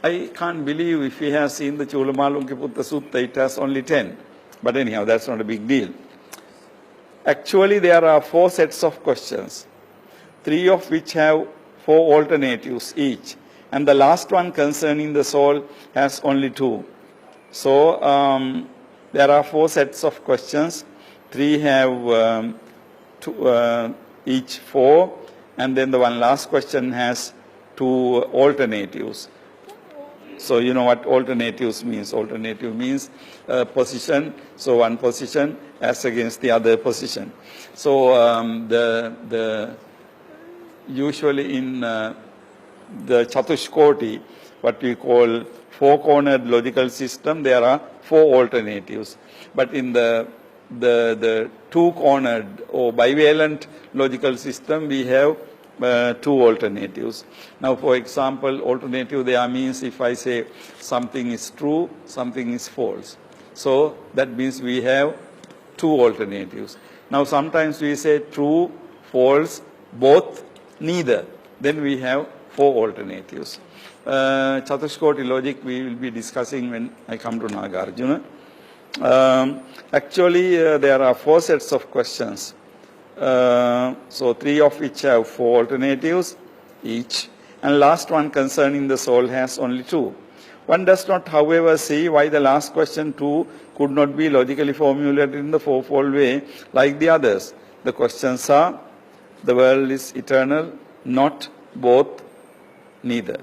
I can't believe if we have seen the Chulamalungiputta Sutta, it has only 10. But anyhow, that's not a big deal. Actually, there are 4 sets of questions, 3 of which have 4 alternatives each. And the last one concerning the soul has only 2. So, there are 4 sets of questions. 3 have each 4. And then the one last question has 2 alternatives. So you know what alternatives means. Alternative means position. So one position as against the other position. So usually in the Chatushkoti, what we call 4-cornered logical system, there are 4 alternatives. But in the 2-cornered or bivalent logical system, we have 2 alternatives. Now, for example, alternative there means if I say something is true, something is false. So that means we have 2 alternatives. Now, sometimes we say true, false, both, neither. Then we have 4 alternatives. Chatushkoti logic we will be discussing when I come to Nagarjuna. Actually, there are 4 sets of questions. So 3 of which have 4 alternatives each. And last one concerning the soul has only 2. One does not, however, see why the last question 2 could not be logically formulated in the 4-fold way like the others. The questions are, the world is eternal, not, both, neither.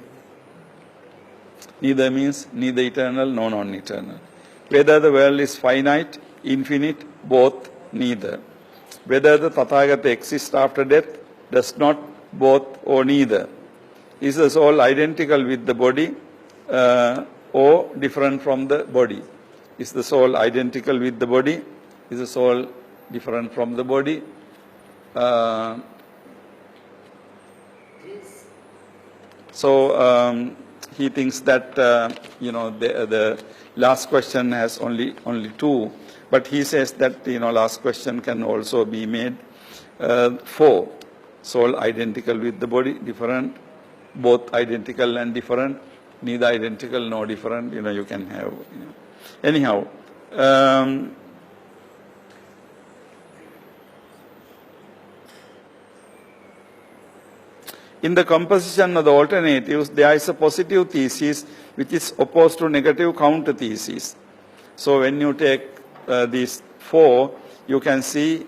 Neither means neither eternal nor non-eternal. Whether the world is finite, infinite, both, neither. Whether the Tathagata exists after death, does not, both, or neither. Is the soul identical with the body or different from the body? Is the soul identical with the body? Is the soul different from the body? So he thinks that the last question has only 2, but he says that last question can also be made 4. Soul identical with the body, different, both identical and different, neither identical nor different. You can have. Anyhow. In the composition of the alternatives, there is a positive thesis which is opposed to negative counter thesis. So when you take these 4, you can see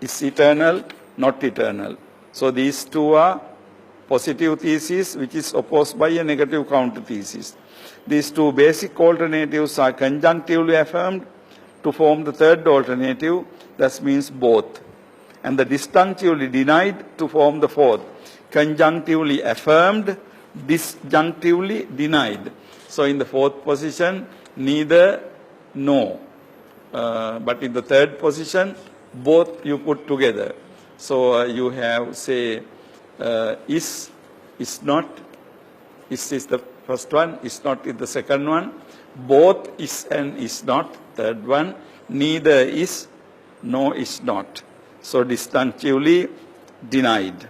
it's eternal, not eternal. So these 2 are positive thesis which is opposed by a negative counter thesis. These 2 basic alternatives are conjunctively affirmed to form the third alternative, that means both, and the disjunctively denied to form the fourth. Conjunctively affirmed disjunctively denied. So in the fourth position, neither, no. But in the third position, both you put together. So you have, say, is not, is the first one, is not is the second one, both is and is not, third one, neither is, no is not. So disjunctively denied.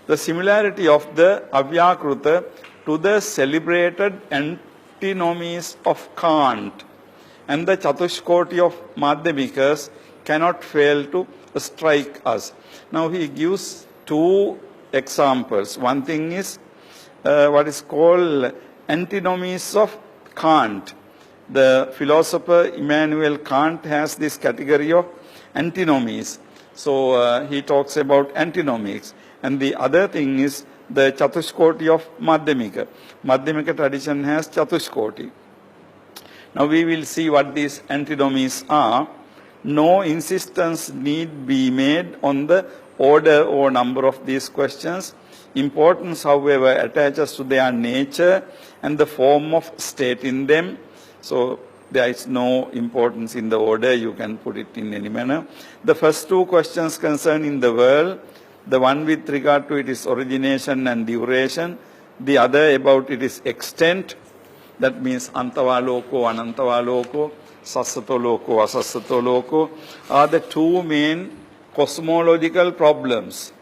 The similarity of the Avyakruta to the celebrated antinomies of Kant and the Chatushkoti of Madhyamikas cannot fail to strike us. Now he gives two examples. One thing is what is called antinomies of Kant. The philosopher Immanuel Kant has this category of antinomies. So he talks about antinomics. And the other thing is the Chatushkoti of Madhyamika. Madhyamika tradition has Chatushkoti. Now we will see what these antinomies are. No insistence need be made on the order or number of these questions. Importance, however, attaches to their nature and the form of stating them. So there is no importance in the order. You can put it in any manner. The first two questions concerning the world. The one with regard to its origination and duration. The other about its extent. That means Antavaloko, Anantavaloko, Sassatoloko, Asassatoloko are the two main cosmological problems.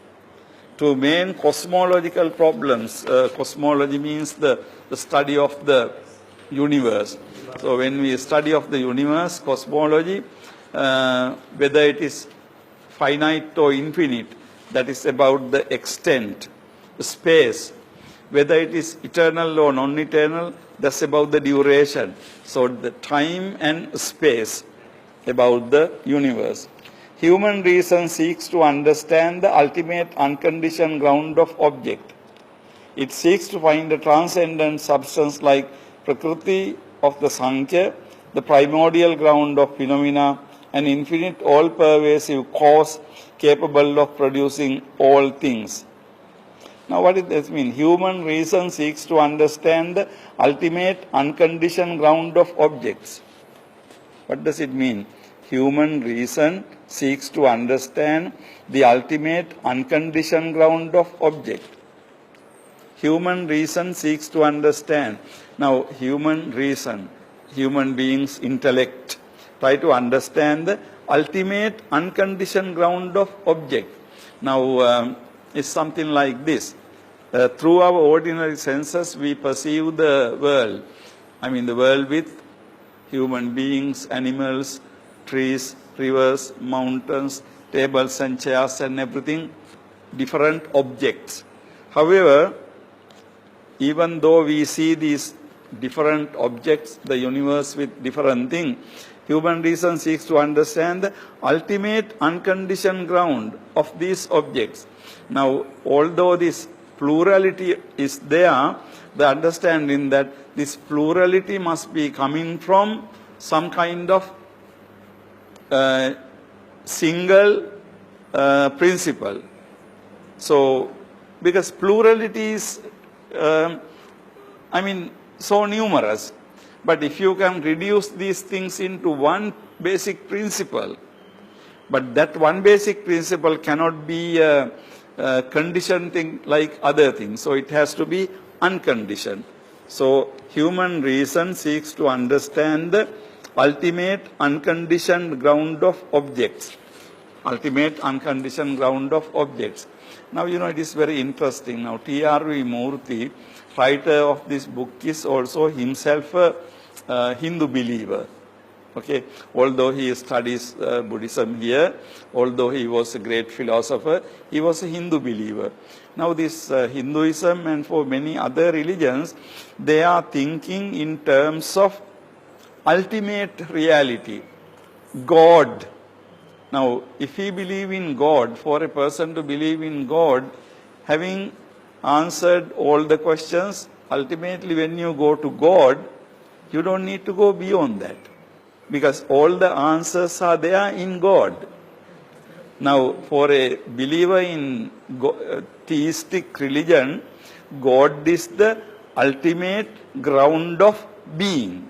Two main cosmological problems. Cosmology means the study of the universe. So when we study of the universe, cosmology, whether it is finite or infinite, that is about the extent, space. Whether it is eternal or non-eternal, that's about the duration. So the time and space about the universe. Human reason seeks to understand the ultimate unconditioned ground of object. It seeks to find a transcendent substance like Prakriti of the Sankhya, the primordial ground of phenomena, an infinite all-pervasive cause capable of producing all things. Now what does this mean? Human reason seeks to understand the ultimate unconditioned ground of objects. What does it mean? Human reason seeks to understand the ultimate unconditioned ground of object. Human reason seeks to understand. Now human reason, human beings' intellect, try to understand the ultimate unconditioned ground of object. Now it's something like this. Through our ordinary senses we perceive the world. I mean the world with human beings, animals, trees, rivers, mountains, tables and chairs and everything, different objects. However, even though we see these different objects, the universe with different things, human reason seeks to understand the ultimate unconditioned ground of these objects. Now, although this plurality is there, the understanding that this plurality must be coming from some kind of single principle. So, because plurality is, so numerous. But if you can reduce these things into one basic principle, but that one basic principle cannot be a conditioned thing like other things. So it has to be unconditioned. So human reason seeks to understand the ultimate unconditioned ground of objects. Ultimate unconditioned ground of objects. Now, it is very interesting. Now, T.R.V. Murthy, writer of this book, is also himself a Hindu believer. Okay, although he studies Buddhism here, although he was a great philosopher, he was a Hindu believer. Now, this Hinduism and for many other religions, they are thinking in terms of ultimate reality, God. Now, if we believe in God, for a person to believe in God, having answered all the questions, ultimately when you go to God, you don't need to go beyond that. Because all the answers are there in God. Now, for a believer in theistic religion, God is the ultimate ground of being.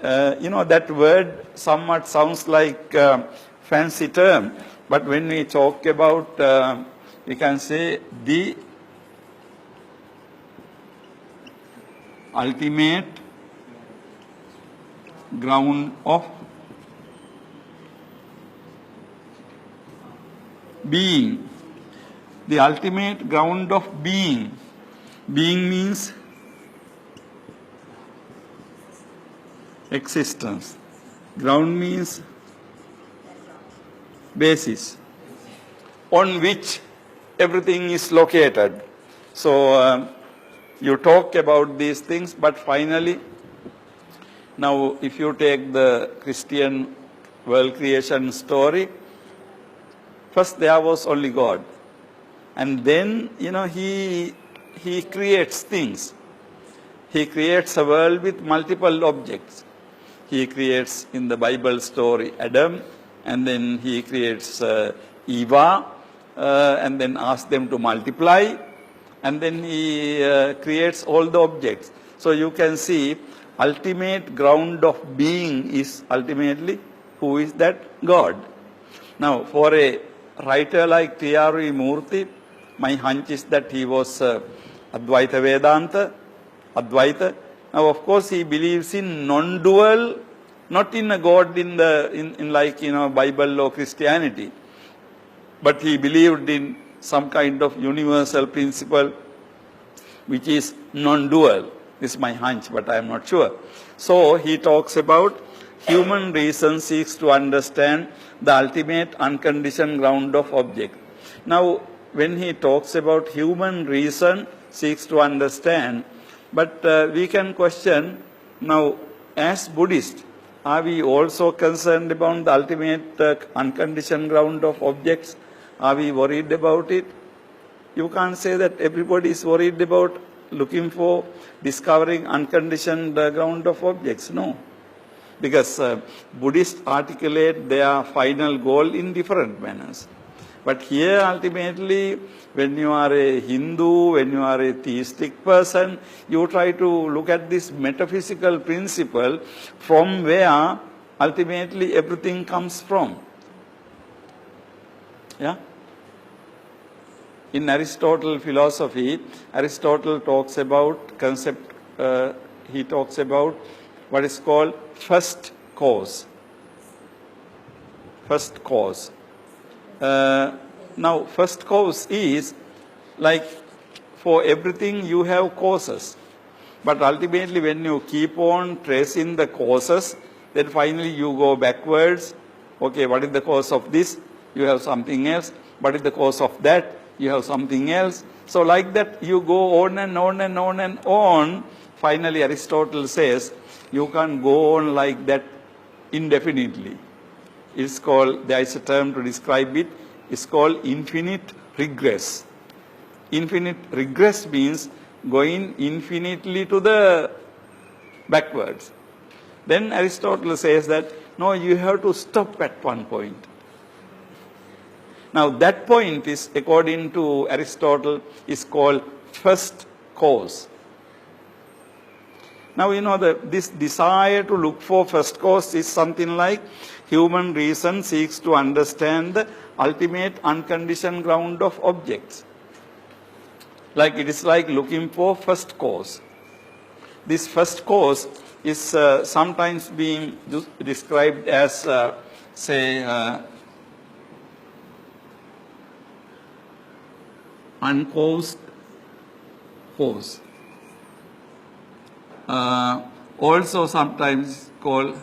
That word somewhat sounds like a fancy term, but when we talk about, we can say the ultimate ground of being. The ultimate ground of being. Being means existence. Ground means basis on which everything is located. So you talk about these things, but finally, now if you take the Christian world creation story, first there was only God. And then, he creates things. He creates a world with multiple objects. He creates, in the Bible story, Adam, and then he creates Eva, and then asks them to multiply, and then he creates all the objects. So you can see, ultimate ground of being is ultimately, who is that? God. Now, for a writer like T.R.V. Murthy, my hunch is that he was Advaita Vedanta, Advaita. Now, of course, he believes in non-dual, not in a God in Bible or Christianity, but he believed in some kind of universal principle which is non-dual. This is my hunch, but I am not sure. So he talks about human reason seeks to understand the ultimate unconditioned ground of object. Now, when he talks about human reason seeks to understand, but we can question, now, as Buddhists, are we also concerned about the ultimate unconditioned ground of objects? Are we worried about it? You can't say that everybody is worried about looking for discovering unconditioned ground of objects. No. Because Buddhists articulate their final goal in different manners. But here ultimately, when you are a Hindu, when you are a theistic person, you try to look at this metaphysical principle from where ultimately everything comes from. Yeah? In Aristotle philosophy, Aristotle talks about concept, he talks about what is called first cause. First cause. Now, first cause is like for everything you have causes. But ultimately, when you keep on tracing the causes, then finally you go backwards. Okay, what is the cause of this? You have something else. What is the cause of that? You have something else. So like that, you go on and on and on and on. Finally, Aristotle says, you can't go on like that indefinitely. It's called, there is a term to describe it, it's called infinite regress. Infinite regress means going infinitely to the backwards. Then Aristotle says that, no, you have to stop at one point. Now that point is, according to Aristotle, is called first cause. Now, this desire to look for first cause is something like human reason seeks to understand the ultimate unconditioned ground of objects. Like it is like looking for first cause. This first cause is sometimes being described as, uncaused cause. Also sometimes called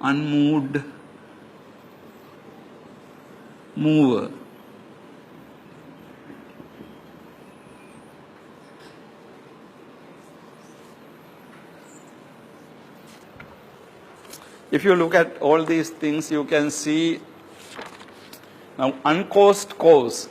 unmoved mover. If you look at all these things, you can see now uncaused cause.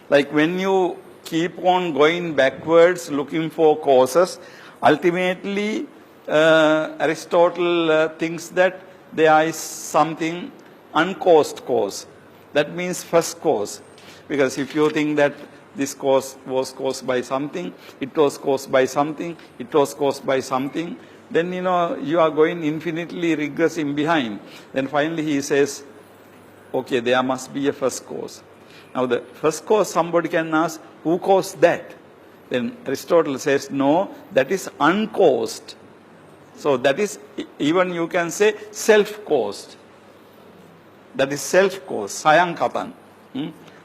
Like when you keep on going backwards looking for causes, ultimately Aristotle thinks that there is something uncaused cause. That means first cause. Because if you think that this cause was caused by something, it was caused by something, it was caused by something, then you are going infinitely regressing behind. Then finally he says, okay, there must be a first cause. Now the first cause, somebody can ask, who caused that? Then Aristotle says, no, that is uncaused. So that is, even you can say, self-caused. That is self-caused, sayankatan.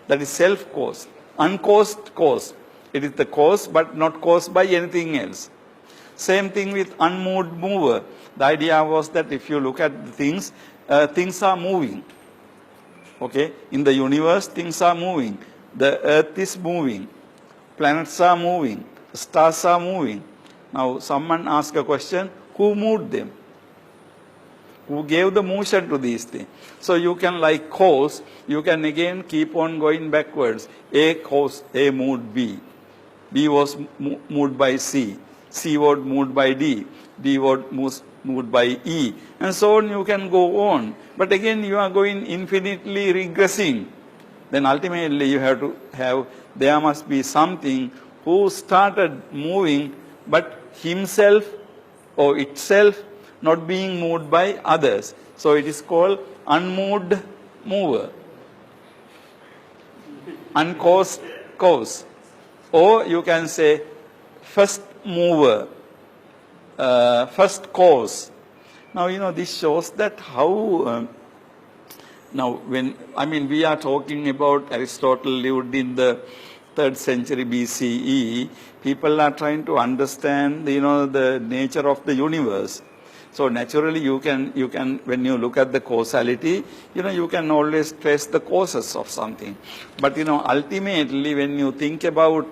That is self-caused. Uncaused cause. It is the cause, but not caused by anything else. Same thing with unmoved mover. The idea was that if you look at the things, things are moving. Okay? In the universe, things are moving. The earth is moving. Planets are moving. Stars are moving. Now, someone asked a question, who moved them? Who gave the motion to these things? So you can, like cause, you can again keep on going backwards. A caused, A moved B. B was moved by C. C was moved by D. D was moved by E. And so on, you can go on. But again, you are going infinitely regressing. Then ultimately you have to have, there must be something who started moving, but himself or itself not being moved by others. So it is called unmoved mover. Uncaused cause. Or you can say first mover, first cause. Now, this shows that how, now when, we are talking about Aristotle lived in the 3rd century BCE, people are trying to understand, the nature of the universe. So naturally you can, when you look at the causality, you can always trace the causes of something. But, ultimately when you think about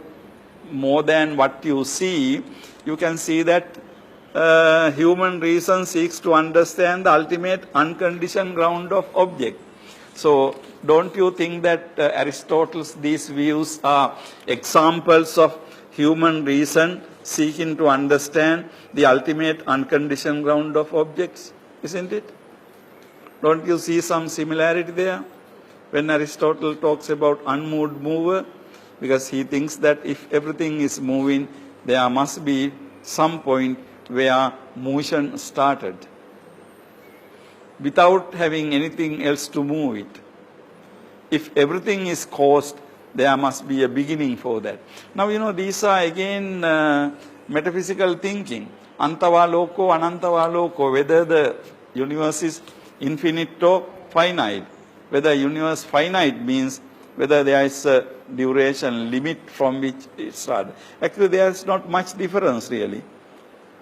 more than what you see, you can see that human reason seeks to understand the ultimate unconditioned ground of object. So don't you think that Aristotle's these views are examples of human reason seeking to understand the ultimate unconditioned ground of objects, isn't it? Don't you see some similarity there when Aristotle talks about unmoved mover? Because he thinks that if everything is moving, there must be some point where motion started without having anything else to move it. If everything is caused, there must be a beginning for that. Now, these are again metaphysical thinking. Antava loko, anantava loko, whether the universe is infinite or finite. Whether universe finite means whether there is a duration limit from which it started. Actually, there is not much difference really.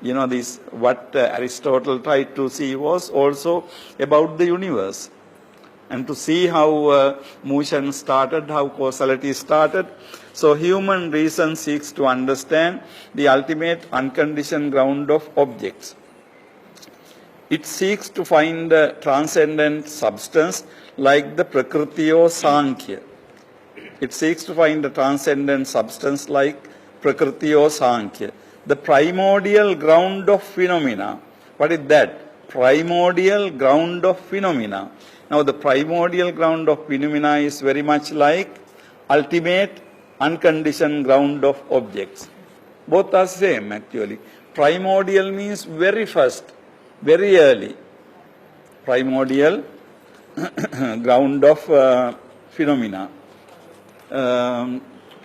This what Aristotle tried to see was also about the universe. And to see how motion started, how causality started. So human reason seeks to understand the ultimate unconditioned ground of objects. It seeks to find a transcendent substance like the Prakriti or Sankhya. It seeks to find a transcendent substance like Prakriti or Sankhya. The primordial ground of phenomena. What is that? Primordial ground of phenomena. Now the primordial ground of phenomena is very much like ultimate unconditioned ground of objects. Both are same actually. Primordial means very first, very early. Primordial ground of phenomena.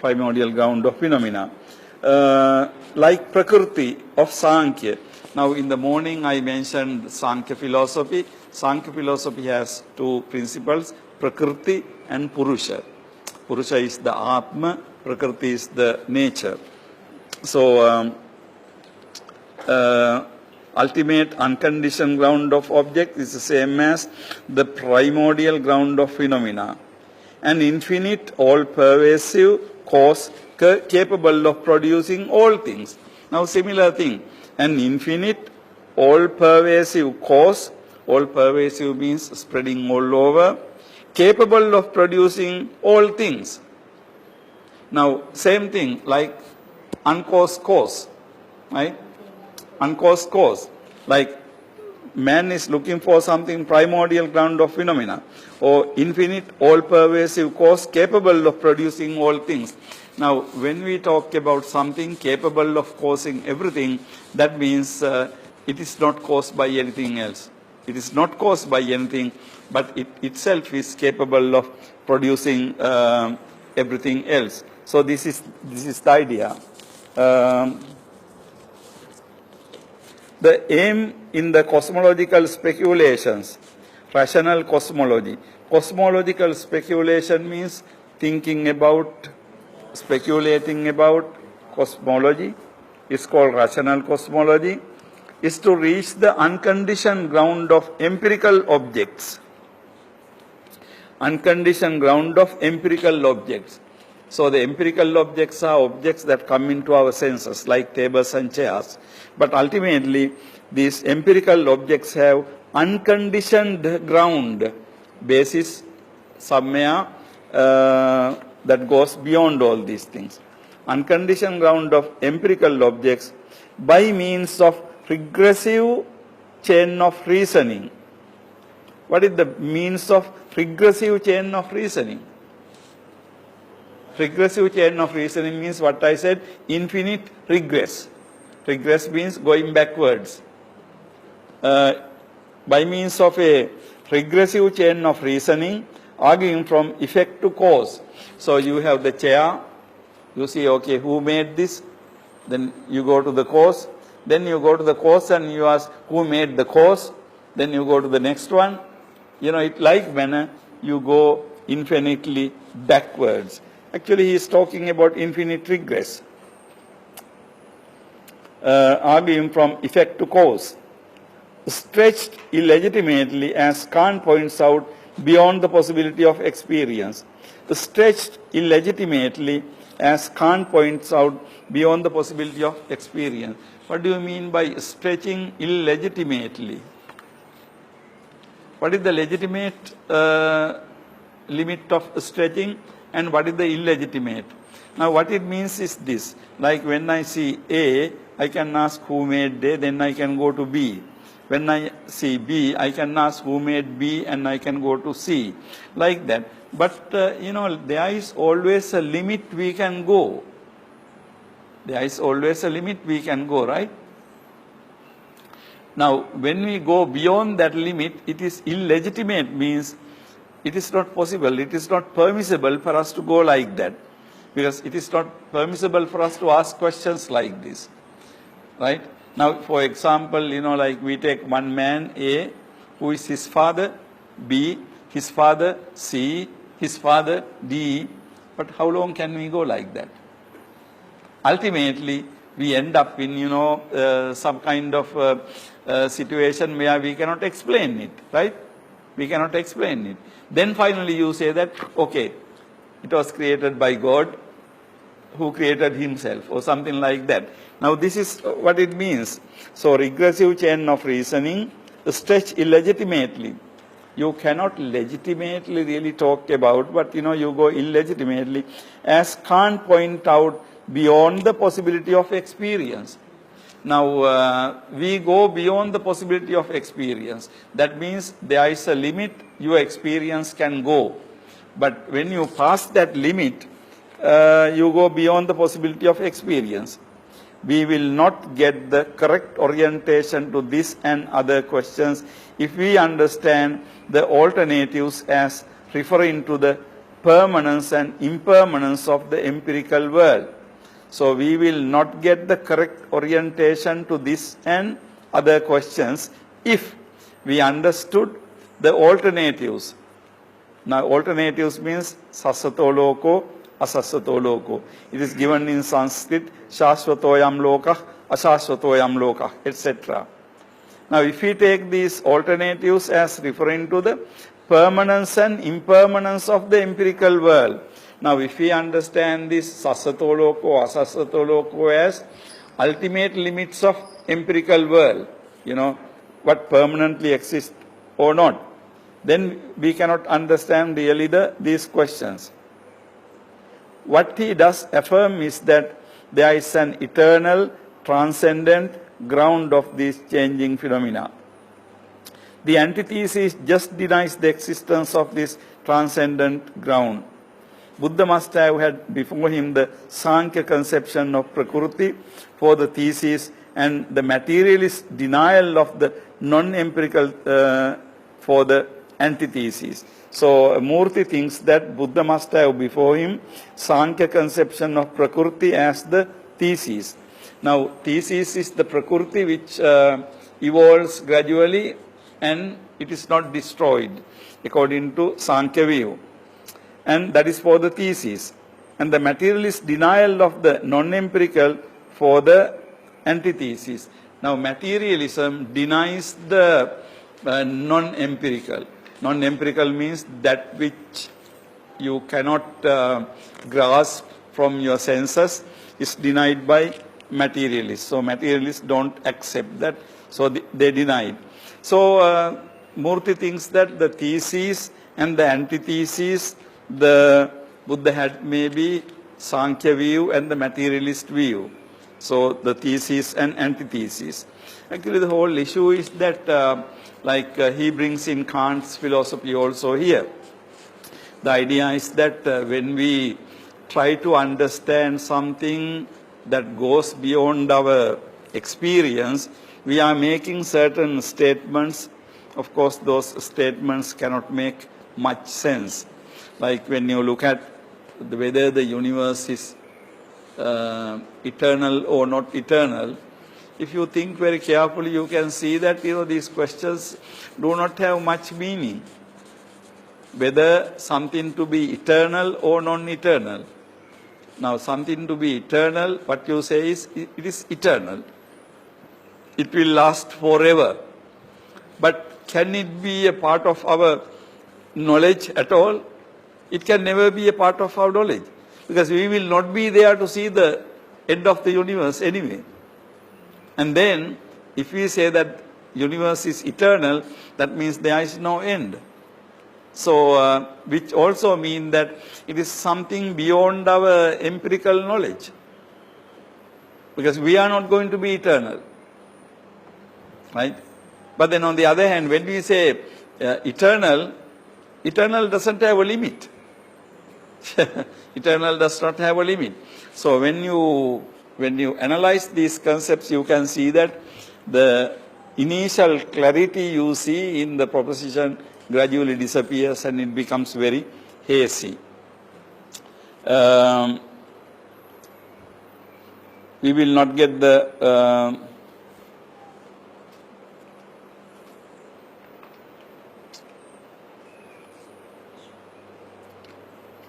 Primordial ground of phenomena. Like Prakriti of Sankhya. Now in the morning I mentioned Sankhya philosophy. Sankhya philosophy has two principles, Prakriti and Purusha. Purusha is the Atma, Prakriti is the nature. So, ultimate unconditioned ground of object is the same as the primordial ground of phenomena. An infinite, all-pervasive cause capable of producing all things. Now similar thing, an infinite, all-pervasive cause, all-pervasive means spreading all over, capable of producing all things. Now same thing like uncaused cause, right? Uncaused cause, like man is looking for something primordial ground of phenomena, or infinite, all-pervasive cause capable of producing all things. Now, when we talk about something capable of causing everything, that means it is not caused by anything else. It is not caused by anything, but it itself is capable of producing everything else. So this is the idea. The aim in the cosmological speculations, rational cosmology. Cosmological speculation means thinking about, speculating about cosmology. It's called rational cosmology. Is to reach the unconditioned ground of empirical objects. Unconditioned ground of empirical objects. So the empirical objects are objects that come into our senses, like tables and chairs. But ultimately, these empirical objects have unconditioned ground, basis, somewhere that goes beyond all these things. Unconditioned ground of empirical objects by means of regressive chain of reasoning. What is the means of regressive chain of reasoning? Regressive chain of reasoning means what I said, infinite regress. Regress means going backwards. By means of a regressive chain of reasoning, arguing from effect to cause. So you have the chair, you see, okay, who made this? Then you go to the cause. Then you go to the cause and you ask, who made the cause? Then you go to the next one. You know, it like manner, you go infinitely backwards. Actually, he is talking about infinite regress. Arguing from effect to cause. Stretched illegitimately, as Kant points out, beyond the possibility of experience. Stretched illegitimately, as Kant points out, beyond the possibility of experience. What do you mean by stretching illegitimately? What is the legitimate limit of stretching and what is the illegitimate? Now what it means is this, like when I see A, I can ask who made A, then I can go to B. When I see B, I can ask who made B and I can go to C, like that. But you know, there is always a limit we can go. There is always a limit we can go, right? Now, when we go beyond that limit, it is illegitimate, means it is not possible, it is not permissible for us to go like that. Because it is not permissible for us to ask questions like this, right? Now, for example, you know, like we take one man, A, who is his father, B, his father, C, his father, D, but how long can we go like that? Ultimately, we end up in, you know, some kind of situation where we cannot explain it, right? We cannot explain it. Then finally you say that, okay, it was created by God, who created himself, or something like that. Now this is what it means. So regressive chain of reasoning, stretch illegitimately. You cannot legitimately really talk about, but you know, you go illegitimately, as Kant point out, beyond the possibility of experience. Now, we go beyond the possibility of experience. That means there is a limit your experience can go. But when you pass that limit, you go beyond the possibility of experience. We will not get the correct orientation to this and other questions if we understand the alternatives as referring to the permanence and impermanence of the empirical world. So we will not get the correct orientation to this and other questions if we understood the alternatives. Now alternatives means sasato loko, asasato loko. It is given in Sanskrit, shashvatoyam lokah, ashashvatoyam lokah, etc. Now if we take these alternatives as referring to the permanence and impermanence of the empirical world, now if we understand this sasato loko, asasato loko as ultimate limits of empirical world, you know, what permanently exists or not, then we cannot understand really these questions. What he does affirm is that there is an eternal, transcendent ground of these changing phenomena. The antithesis just denies the existence of this transcendent ground. Buddha must have had before him the Sankhya conception of Prakriti for the thesis and the materialist denial of the non-empirical for the antithesis. So Murthy thinks that Buddha must have before him Sankhya conception of Prakriti as the thesis. Now thesis is the Prakriti which evolves gradually and it is not destroyed according to Sankhya view. And that is for the thesis. And the materialist denial of the non-empirical for the antithesis. Now materialism denies the non-empirical. Non-empirical means that which you cannot grasp from your senses is denied by materialists. So materialists don't accept that, so they deny it. So Murthy thinks that the thesis and the antithesis, the Buddha had maybe Sankhya view and the materialist view. So the thesis and antithesis. Actually the whole issue is that he brings in Kant's philosophy also here. The idea is that when we try to understand something that goes beyond our experience, we are making certain statements. Of course, those statements cannot make much sense. Like when you look at whether the universe is eternal or not eternal, if you think very carefully, you can see that these questions do not have much meaning. Whether something to be eternal or non-eternal. Now, something to be eternal, what you say is, it is eternal. It will last forever. But can it be a part of our knowledge at all? It can never be a part of our knowledge. Because we will not be there to see the end of the universe anyway. And then, if we say that universe is eternal, that means there is no end. So, which also means that it is something beyond our empirical knowledge. Because we are not going to be eternal. Right? But then on the other hand, when we say eternal, eternal doesn't have a limit. Eternal does not have a limit. So when you analyze these concepts, you can see that the initial clarity you see in the proposition gradually disappears and it becomes very hazy. We will not get the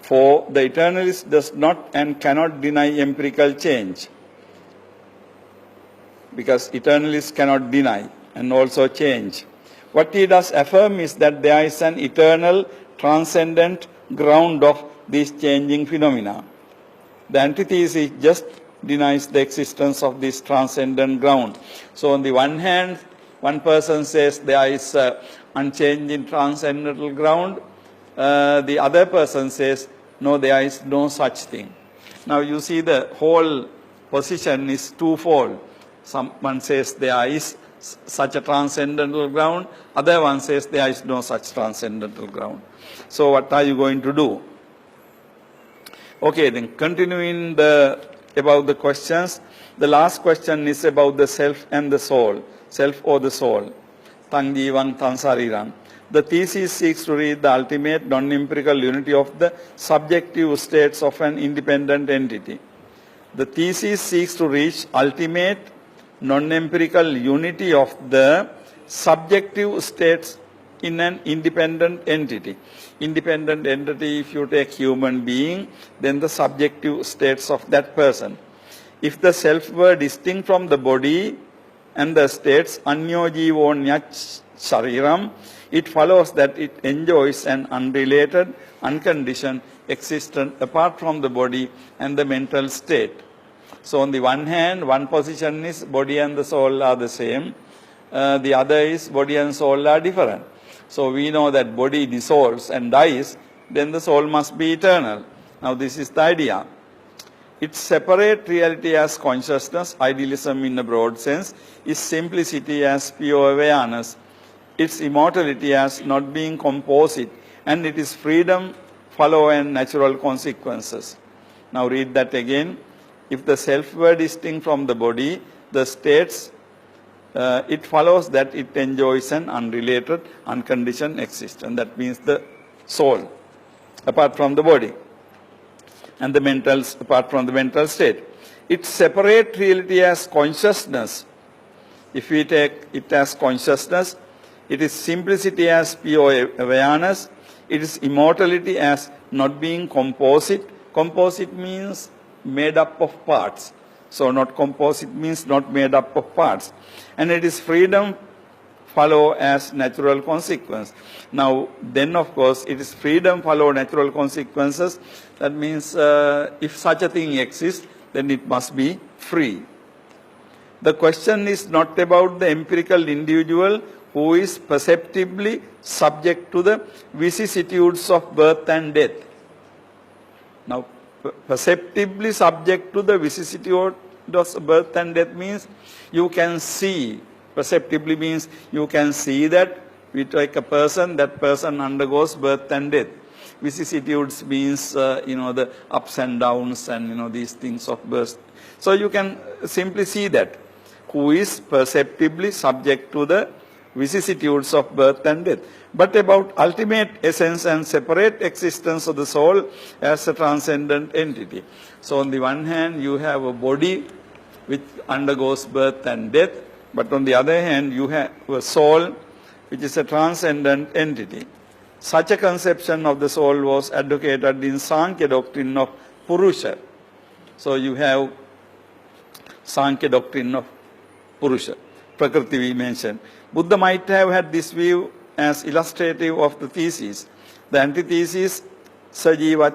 for the eternalist does not and cannot deny empirical change. Because eternalists cannot deny and also change. What he does affirm is that there is an eternal, transcendent ground of these changing phenomena. The antithesis just denies the existence of this transcendent ground. So on the one hand, one person says there is unchanging transcendental ground. The other person says, no, there is no such thing. Now you see the whole position is twofold. Someone says there is such a transcendental ground, other one says there is no such transcendental ground. So what are you going to do? Okay, then continuing about the questions, the last question is about the self and the soul, self or the soul. Tang jivang tang sarirang. The thesis seeks to reach the ultimate non-empirical unity of the subjective states of an independent entity. The thesis seeks to reach ultimate non-empirical unity of the subjective states in an independent entity. Independent entity, if you take human being, then the subjective states of that person. If the self were distinct from the body and the states, anyojivo nyach shariram, it follows that it enjoys an unrelated, unconditioned existence apart from the body and the mental state. So on the one hand, one position is body and the soul are the same. The other is body and soul are different. So we know that body dissolves and dies, then the soul must be eternal. Now this is the idea. Its separate reality as consciousness, idealism in a broad sense, is simplicity as pure awareness. its immortality as not being composite, and it is freedom, follow, and natural consequences. Now read that again. If the self were distinct from the body, the states, it follows that it enjoys an unrelated, unconditioned existence. That means the soul, apart from the body, and the mental, apart from the mental state. It separates reality as consciousness. If we take it as consciousness, it is simplicity as pure awareness. It is immortality as not being composite. Composite means made up of parts. So not composite means not made up of parts. And it is freedom, follow as natural consequence. Now then of course it is freedom, follow natural consequences. That means if such a thing exists, then it must be free. The question is not about the empirical individual who is perceptibly subject to the vicissitudes of birth and death. Now, perceptibly subject to the vicissitudes of birth and death means you can see. Perceptibly means you can see that we take a person, that person undergoes birth and death. Vicissitudes means, the ups and downs and, these things of birth. So you can simply see that who is perceptibly subject to the vicissitudes of birth and death. But about ultimate essence and separate existence of the soul as a transcendent entity. So on the one hand, you have a body which undergoes birth and death, but on the other hand, you have a soul which is a transcendent entity. Such a conception of the soul was advocated in Sankhya doctrine of Purusha. So you have Sankhya doctrine of Purusha. Prakriti we mentioned. Buddha might have had this view as illustrative of the thesis. The antithesis, Sajiva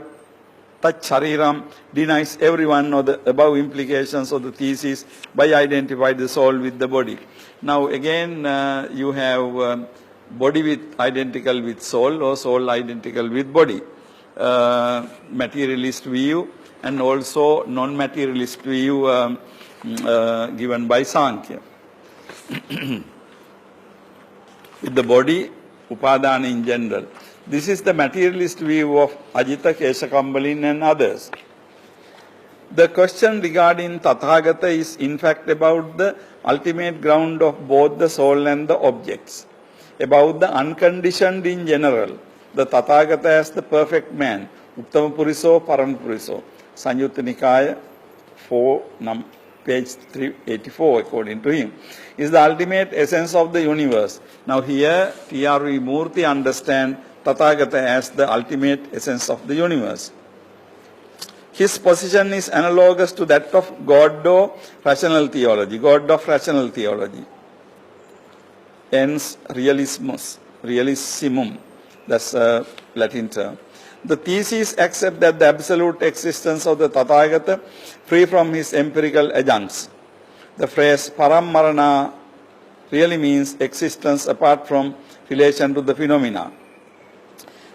Tachariram, denies every one of the above implications of the thesis by identifying the soul with the body. Now again, you have body with identical with soul or soul identical with body. Materialist view and also non-materialist view given by Sankhya. With the body, Upadana in general. This is the materialist view of Ajita, Keshakambalin and others. The question regarding Tathagata is in fact about the ultimate ground of both the soul and the objects. About the unconditioned in general, the Tathagata as the perfect man, Uttama Puriso, Param Puriso, Sanyutta Nikaya 4, page 384 according to him, is the ultimate essence of the universe. Now here T.R.V. Murthy understands Tathagata as the ultimate essence of the universe. His position is analogous to that of God of rational theology. God of rational theology. Ens realissimum, that's a Latin term. The thesis accepts that the absolute existence of the Tathagata free from his empirical adjuncts. The phrase Parammarana really means existence apart from relation to the phenomena.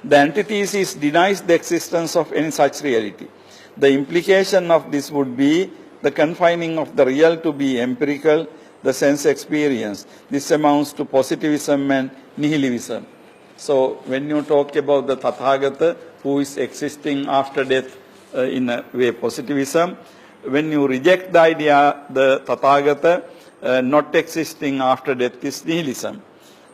The antithesis denies the existence of any such reality. The implication of this would be the confining of the real to be empirical, the sense experience. This amounts to positivism and nihilism. So when you talk about the Tathagata, who is existing after death in a way positivism, when you reject the idea, the Tathagata not existing after death is nihilism.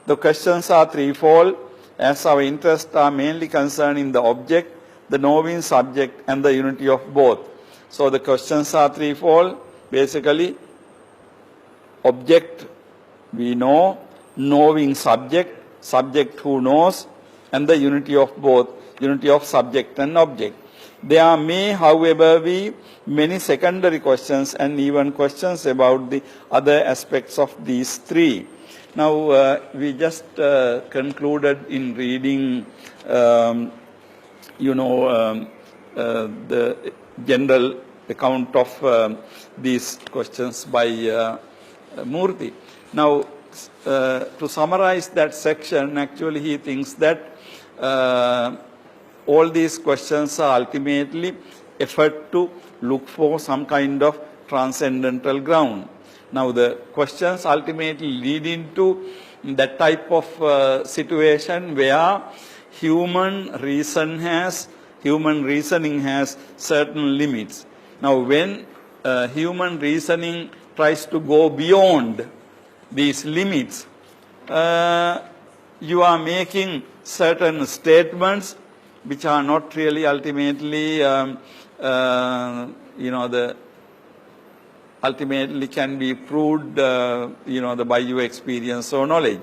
The questions are threefold, as our interests are mainly concerned in the object, the knowing subject, and the unity of both. So the questions are threefold. Basically, object we know, knowing subject, subject who knows, and the unity of both, unity of subject and object. There may, however, be many secondary questions and even questions about the other aspects of these three. Now, we just concluded in reading, the general account of these questions by Murthy. Now, to summarize that section, actually he thinks that all these questions are ultimately effort to look for some kind of transcendental ground. Now the questions ultimately lead into that type of situation where human reasoning has certain limits. Now, when human reasoning tries to go beyond these limits, you are making certain statements which are not really ultimately, ultimately can be proved, by your experience or knowledge.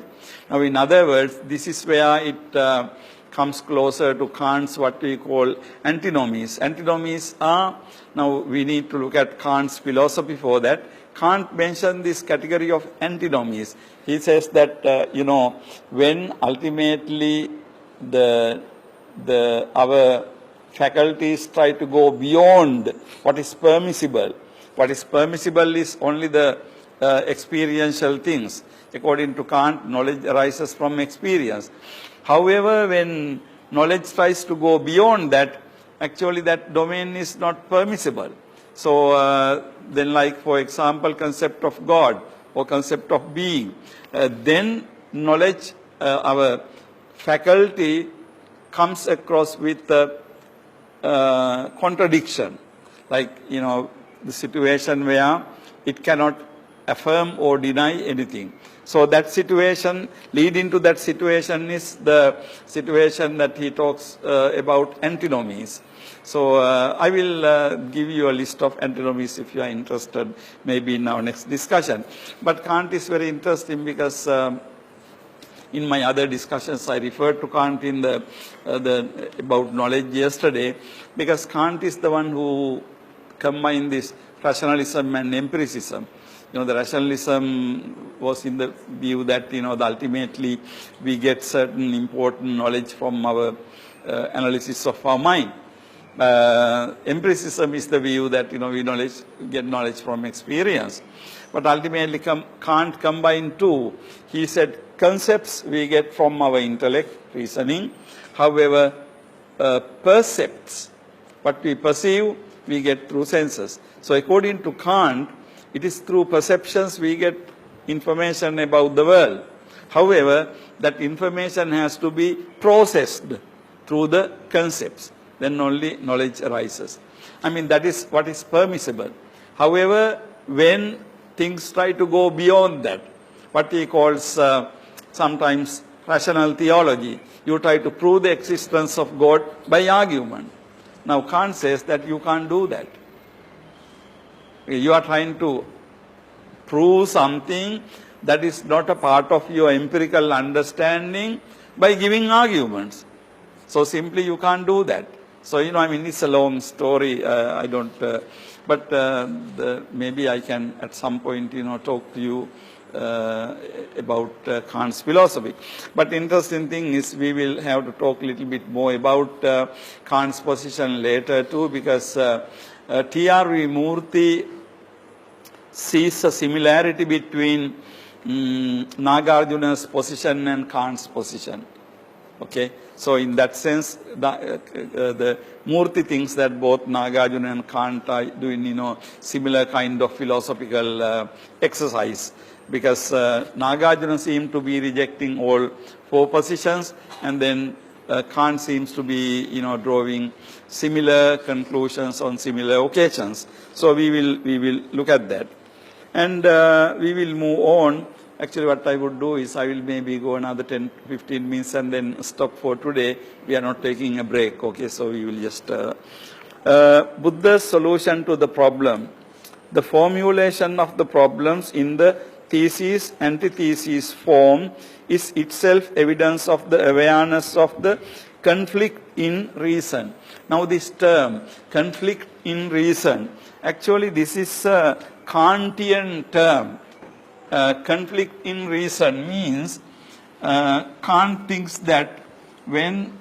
Now, in other words, this is where it comes closer to Kant's what we call antinomies. Antinomies are, now we need to look at Kant's philosophy for that. Kant mentioned this category of antinomies. He says that, when ultimately our faculties try to go beyond what is permissible. What is permissible is only the experiential things. According to Kant, knowledge arises from experience. However, when knowledge tries to go beyond that, actually that domain is not permissible. So then, like for example, concept of God or concept of being, then knowledge, our faculty comes across with contradiction, like the situation where it cannot affirm or deny anything. So that situation, leading to that situation is the situation that he talks about antinomies. So I will give you a list of antinomies if you are interested, maybe in our next discussion. But Kant is very interesting because in my other discussions I referred to Kant in about knowledge yesterday, because Kant is the one who combined this rationalism and empiricism. The rationalism was in the view that, ultimately we get certain important knowledge from our analysis of our mind. Empiricism is the view that, we get knowledge from experience. But ultimately Kant combined two. He said concepts we get from our intellect, reasoning. However, percepts, what we perceive, we get through senses. So according to Kant, it is through perceptions we get information about the world. However, that information has to be processed through the concepts. Then only knowledge arises. That is what is permissible. However, when things try to go beyond that, what he calls sometimes rational theology, you try to prove the existence of God by argument. Now, Kant says that you can't do that. You are trying to prove something that is not a part of your empirical understanding by giving arguments. So simply you can't do that. So, it's a long story. I don't, but maybe I can at some point, talk to you about Kant's philosophy. But interesting thing is we will have to talk a little bit more about Kant's position later too, because T.R.V. Murthy sees a similarity between Nagarjuna's position and Kant's position. Okay, so in that sense, the Murthy thinks that both Nagarjuna and Kant are doing, similar kind of philosophical exercise, because Nagarjuna seems to be rejecting all four positions, and then Kant seems to be, drawing similar conclusions on similar occasions. So we will look at that, and we will move on. Actually, what I would do is I will maybe go another 10-15 minutes and then stop for today. We are not taking a break, okay? So we will just Buddha's solution to the problem. The formulation of the problems in the thesis, antithesis form is itself evidence of the awareness of the conflict in reason. Now this term, conflict in reason, actually this is a Kantian term. Conflict in reason means Kant thinks that when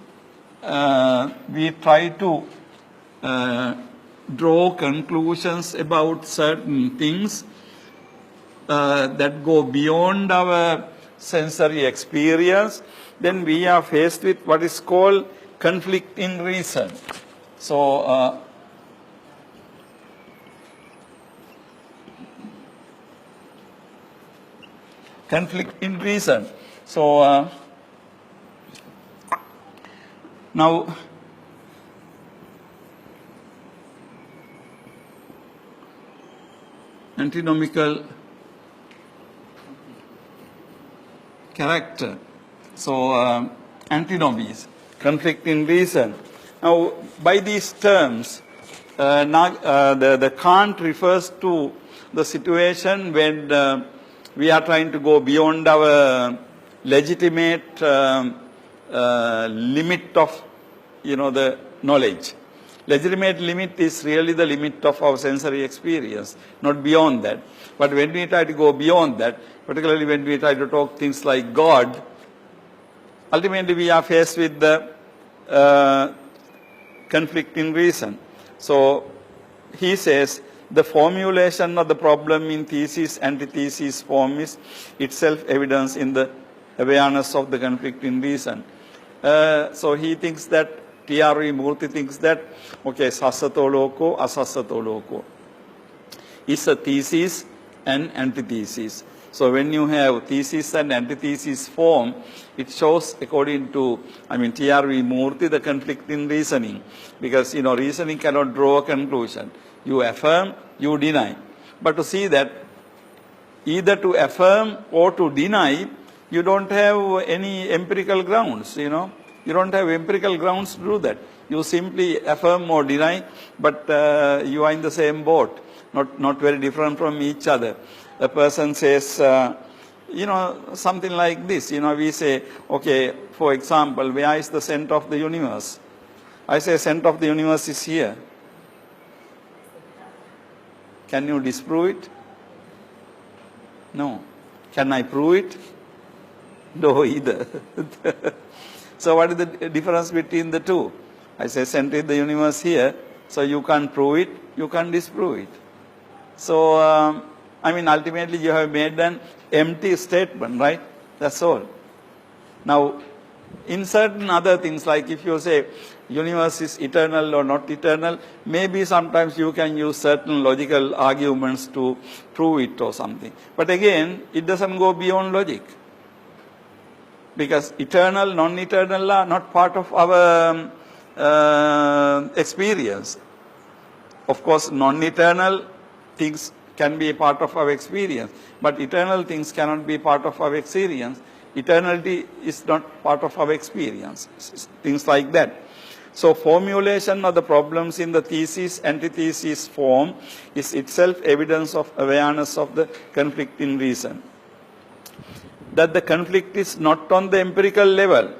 we try to draw conclusions about certain things that go beyond our sensory experience, then we are faced with what is called conflict in reason. So, conflict in reason. So now antinomical character. So antinomies, conflict in reason. Now, by these terms, the Kant refers to the situation when we are trying to go beyond our legitimate limit of, the knowledge. Legitimate limit is really the limit of our sensory experience, not beyond that. But when we try to go beyond that, particularly when we try to talk things like God, ultimately we are faced with the conflict in reason. So he says the formulation of the problem in thesis, antithesis form is itself evidence in the awareness of the conflict in reason. So he thinks that, T.R.V. Murthy thinks that, okay, sasato loko, asasato loko is a thesis and antithesis. So when you have thesis and antithesis form, it shows according to, T.R.V. Murthy, the conflict in reasoning. Because, reasoning cannot draw a conclusion. You affirm, you deny. But to see that either to affirm or to deny, you don't have any empirical grounds, You don't have empirical grounds to do that. You simply affirm or deny, but you are in the same boat, not very different from each other. A person says, something like this. We say, okay, for example, where is the center of the universe? I say, center of the universe is here. Can you disprove it? No. Can I prove it? No, either. So what is the difference between the two? I say, center of the universe here, so you can't prove it, you can't disprove it. So, ultimately you have made an empty statement, right? That's all. Now, in certain other things, like if you say universe is eternal or not eternal, maybe sometimes you can use certain logical arguments to prove it or something. But again, it doesn't go beyond logic. Because eternal, non-eternal are not part of our experience. Of course, non-eternal things can be a part of our experience, but eternal things cannot be part of our experience. Eternity is not part of our experience, things like that. So formulation of the problems in the thesis, antithesis form is itself evidence of awareness of the conflict in reason. That the conflict is not on the empirical level,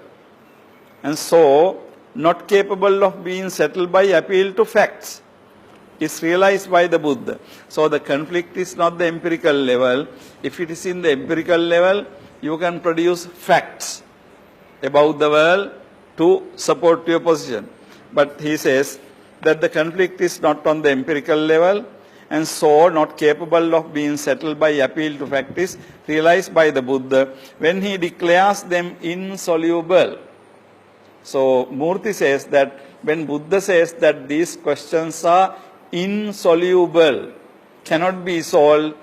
and so not capable of being settled by appeal to facts, is realized by the Buddha. So the conflict is not the empirical level. If it is in the empirical level, you can produce facts about the world to support your position. But he says that the conflict is not on the empirical level, and so not capable of being settled by appeal to fact is realized by the Buddha when he declares them insoluble. So Murthy says that when Buddha says that these questions are insoluble, cannot be solved,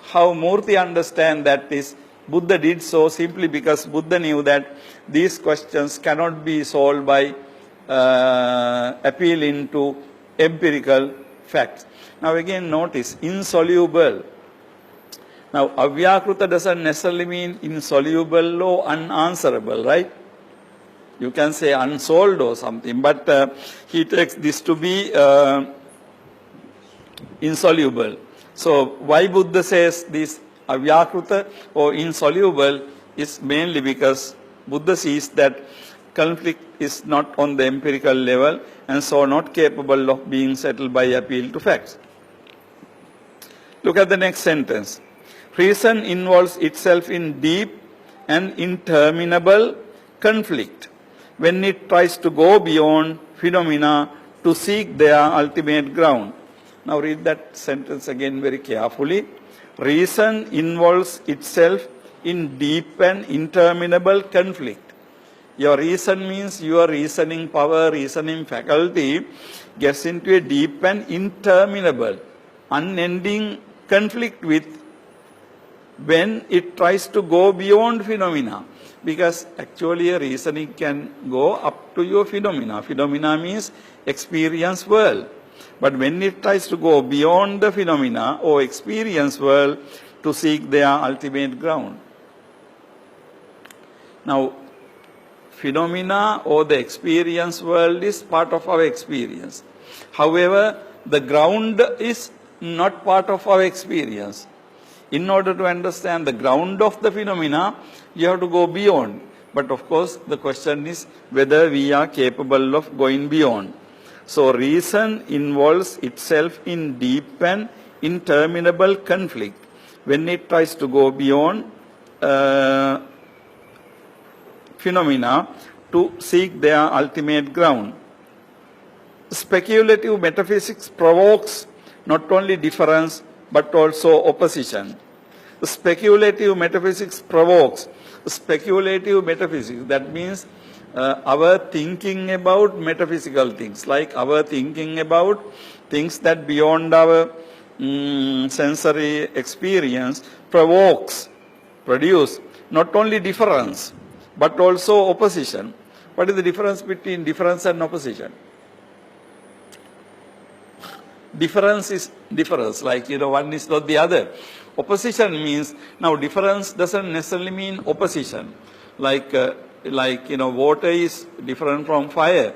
how Murthy understand that is, Buddha did so simply because Buddha knew that these questions cannot be solved by appealing to empirical facts. Now again notice, insoluble. Now avyakruta doesn't necessarily mean insoluble or unanswerable, right? You can say unsolved or something, but he takes this to be insoluble. So why Buddha says this avyakruta or insoluble is mainly because Buddha sees that conflict is not on the empirical level and so not capable of being settled by appeal to facts. Look at the next sentence. Reason involves itself in deep and interminable conflict when it tries to go beyond phenomena to seek their ultimate ground. Now read that sentence again very carefully. Reason involves itself in deep and interminable conflict. Your reason means your reasoning power, reasoning faculty gets into a deep and interminable, unending conflict with when it tries to go beyond phenomena. Because actually a reasoning can go up to your phenomena. Phenomena means experience world. But when it tries to go beyond the phenomena or experience world to seek their ultimate ground. Now, phenomena or the experience world is part of our experience. However, the ground is not part of our experience. In order to understand the ground of the phenomena, you have to go beyond. But of course, the question is whether we are capable of going beyond. So reason involves itself in deep and interminable conflict when it tries to go beyond phenomena to seek their ultimate ground. Speculative metaphysics provokes not only difference but also opposition. Speculative metaphysics provokes. Speculative metaphysics, that means our thinking about metaphysical things, like our thinking about things that beyond our sensory experience produce not only difference, but also opposition. What is the difference between difference and opposition? Difference is difference, like, one is not the other. Opposition means, now difference doesn't necessarily mean opposition. Like, water is different from fire,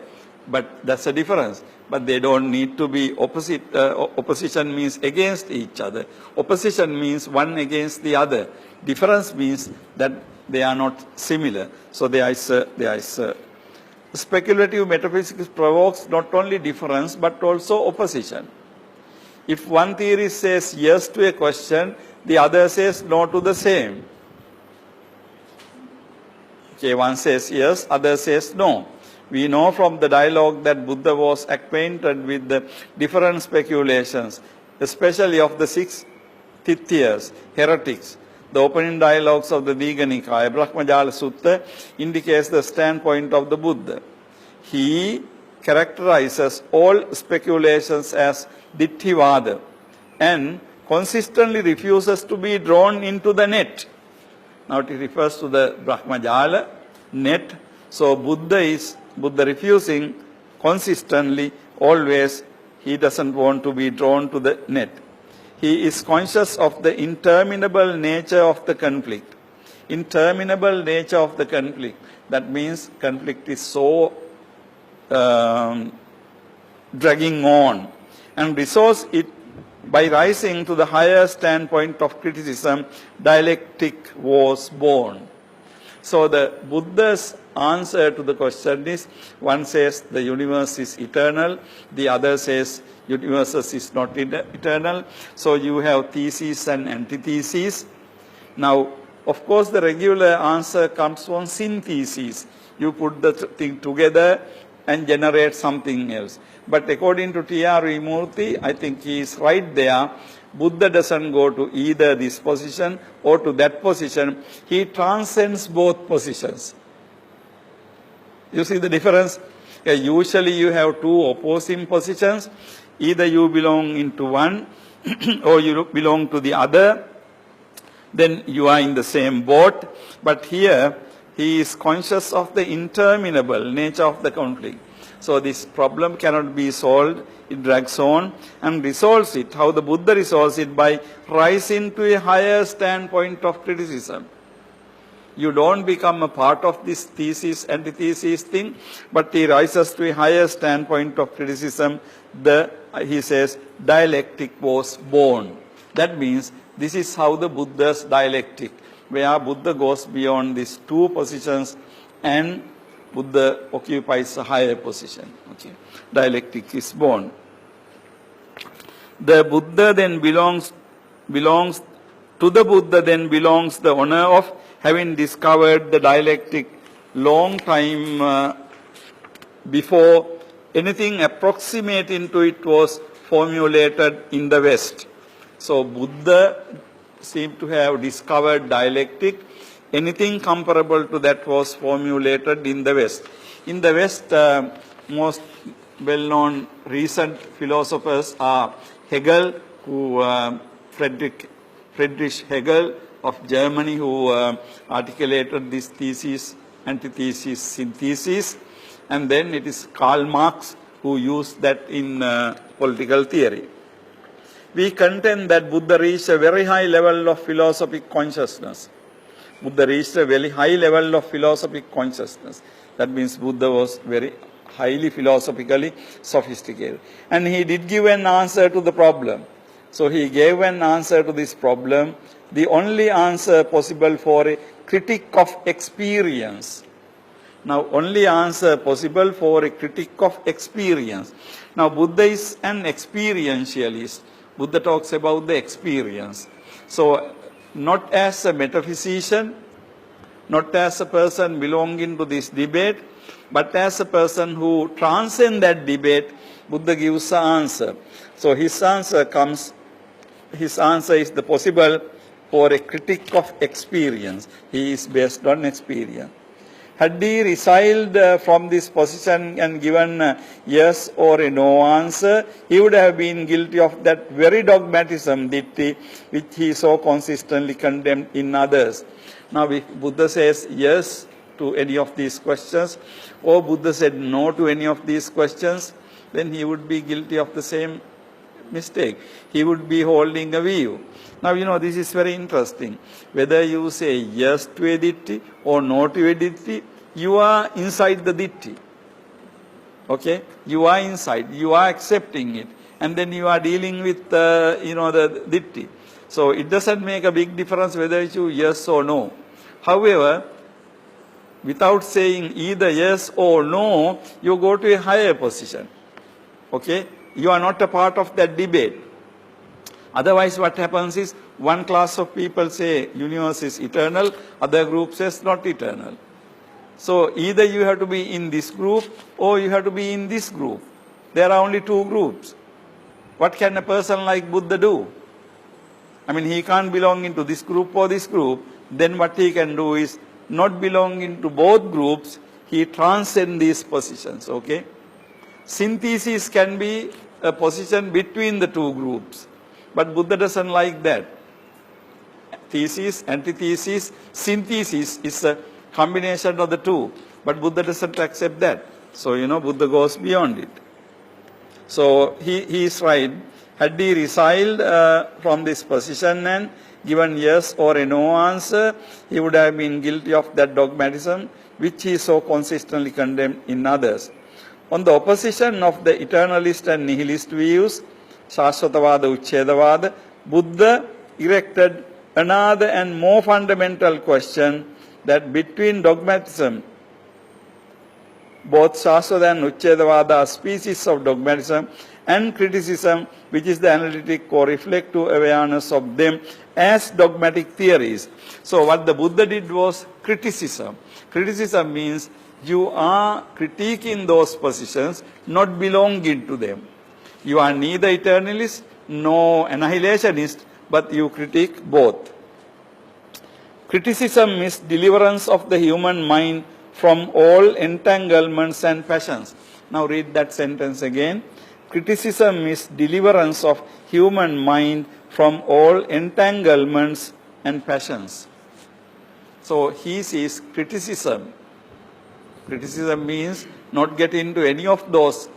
but that's a difference. But they don't need to be opposite. Opposition means against each other. Opposition means one against the other. Difference means that they are not similar. So there is speculative metaphysics provokes not only difference but also opposition. If one theory says yes to a question, the other says no to the same. Okay, one says yes, other says no. We know from the dialogue that Buddha was acquainted with the different speculations, especially of the 6 Tithyas, heretics. The opening dialogues of the Digha Nikaya, Brahmajala Sutta, indicates the standpoint of the Buddha. He characterizes all speculations as ditthivada and consistently refuses to be drawn into the net. Now it refers to the Brahmajala net. So Buddha refusing consistently, always, he doesn't want to be drawn to the net. He is conscious of the interminable nature of the conflict. Interminable nature of the conflict. That means conflict is so dragging on, and resolves it by rising to the higher standpoint of criticism. Dialectic was born. So the Buddha's answer to the question is, one says the universe is eternal, the other says universe is not eternal. So you have theses and antitheses. Now, of course, the regular answer comes from synthesis. You put the thing together and generate something else. But according to T.R.V. Murthy, I think he is right there. Buddha doesn't go to either this position or to that position. He transcends both positions. You see the difference? Usually you have two opposing positions. Either you belong into one or you belong to the other. Then you are in the same boat. But here, he is conscious of the interminable nature of the conflict. So this problem cannot be solved. It drags on and resolves it. How the Buddha resolves it? By rising to a higher standpoint of criticism. You don't become a part of this thesis, antithesis thing, but he rises to a higher standpoint of criticism. He says, dialectic was born. That means this is how the Buddha's dialectic, where Buddha goes beyond these two positions and Buddha occupies a higher position. Okay. Dialectic is born. The Buddha then belongs to the Buddha then belongs the honor of having discovered the dialectic long time before anything approximating to it was formulated in the West. So Buddha seemed to have discovered dialectic. Anything comparable to that was formulated in the West. In the West, most well-known recent philosophers are Hegel, Friedrich Hegel, of Germany who articulated this thesis, antithesis, synthesis, and then it is Karl Marx who used that in political theory. We contend that Buddha reached a very high level of philosophic consciousness. Buddha reached a very high level of philosophic consciousness. That means Buddha was very highly philosophically sophisticated. And he did give an answer to the problem. So he gave an answer to this problem, the only answer possible for a critic of experience. Now, only answer possible for a critic of experience. Now, Buddha is an experientialist. Buddha talks about the experience. So, not as a metaphysician, not as a person belonging to this debate, but as a person who transcends that debate, Buddha gives an answer. So, his answer is the possible for a critic of experience. He is based on experience. Had he resiled from this position and given a yes or a no answer, he would have been guilty of that very dogmatism, ditti, which he so consistently condemned in others. Now, if Buddha says yes to any of these questions, or Buddha said no to any of these questions, then he would be guilty of the same mistake. He would be holding a view. Now, this is very interesting. Whether you say yes to a ditti or no to a ditti, you are inside the ditti. Okay? You are inside. You are accepting it. And then you are dealing with, the ditti. So, it doesn't make a big difference whether you yes or no. However, without saying either yes or no, you go to a higher position. Okay? You are not a part of that debate. Otherwise, what happens is, one class of people say universe is eternal, other group says not eternal. So, either you have to be in this group or you have to be in this group. There are only two groups. What can a person like Buddha do? I mean, he can't belong into this group or this group. Then what he can do is not belong into both groups. He transcends these positions, okay? Synthesis can be a position between the two groups. But Buddha doesn't like that. Thesis, antithesis, synthesis is a combination of the two. But Buddha doesn't accept that. So, Buddha goes beyond it. So, he is right. Had he resiled from this position and given yes or a no answer, he would have been guilty of that dogmatism which he so consistently condemned in others. On the opposition of the eternalist and nihilist views, Shashvatavada, Uchchedavada, Buddha erected another and more fundamental question, that between dogmatism, both Shashvata and Uchchedavada are species of dogmatism, and criticism, which is the analytic or reflective awareness of them as dogmatic theories. So what the Buddha did was criticism. Criticism means you are critiquing those positions, not belonging to them. You are neither eternalist nor annihilationist, but you critique both. Criticism is deliverance of the human mind from all entanglements and passions. Now read that sentence again. Criticism is deliverance of human mind from all entanglements and passions. So he sees criticism. Criticism means not get into any of those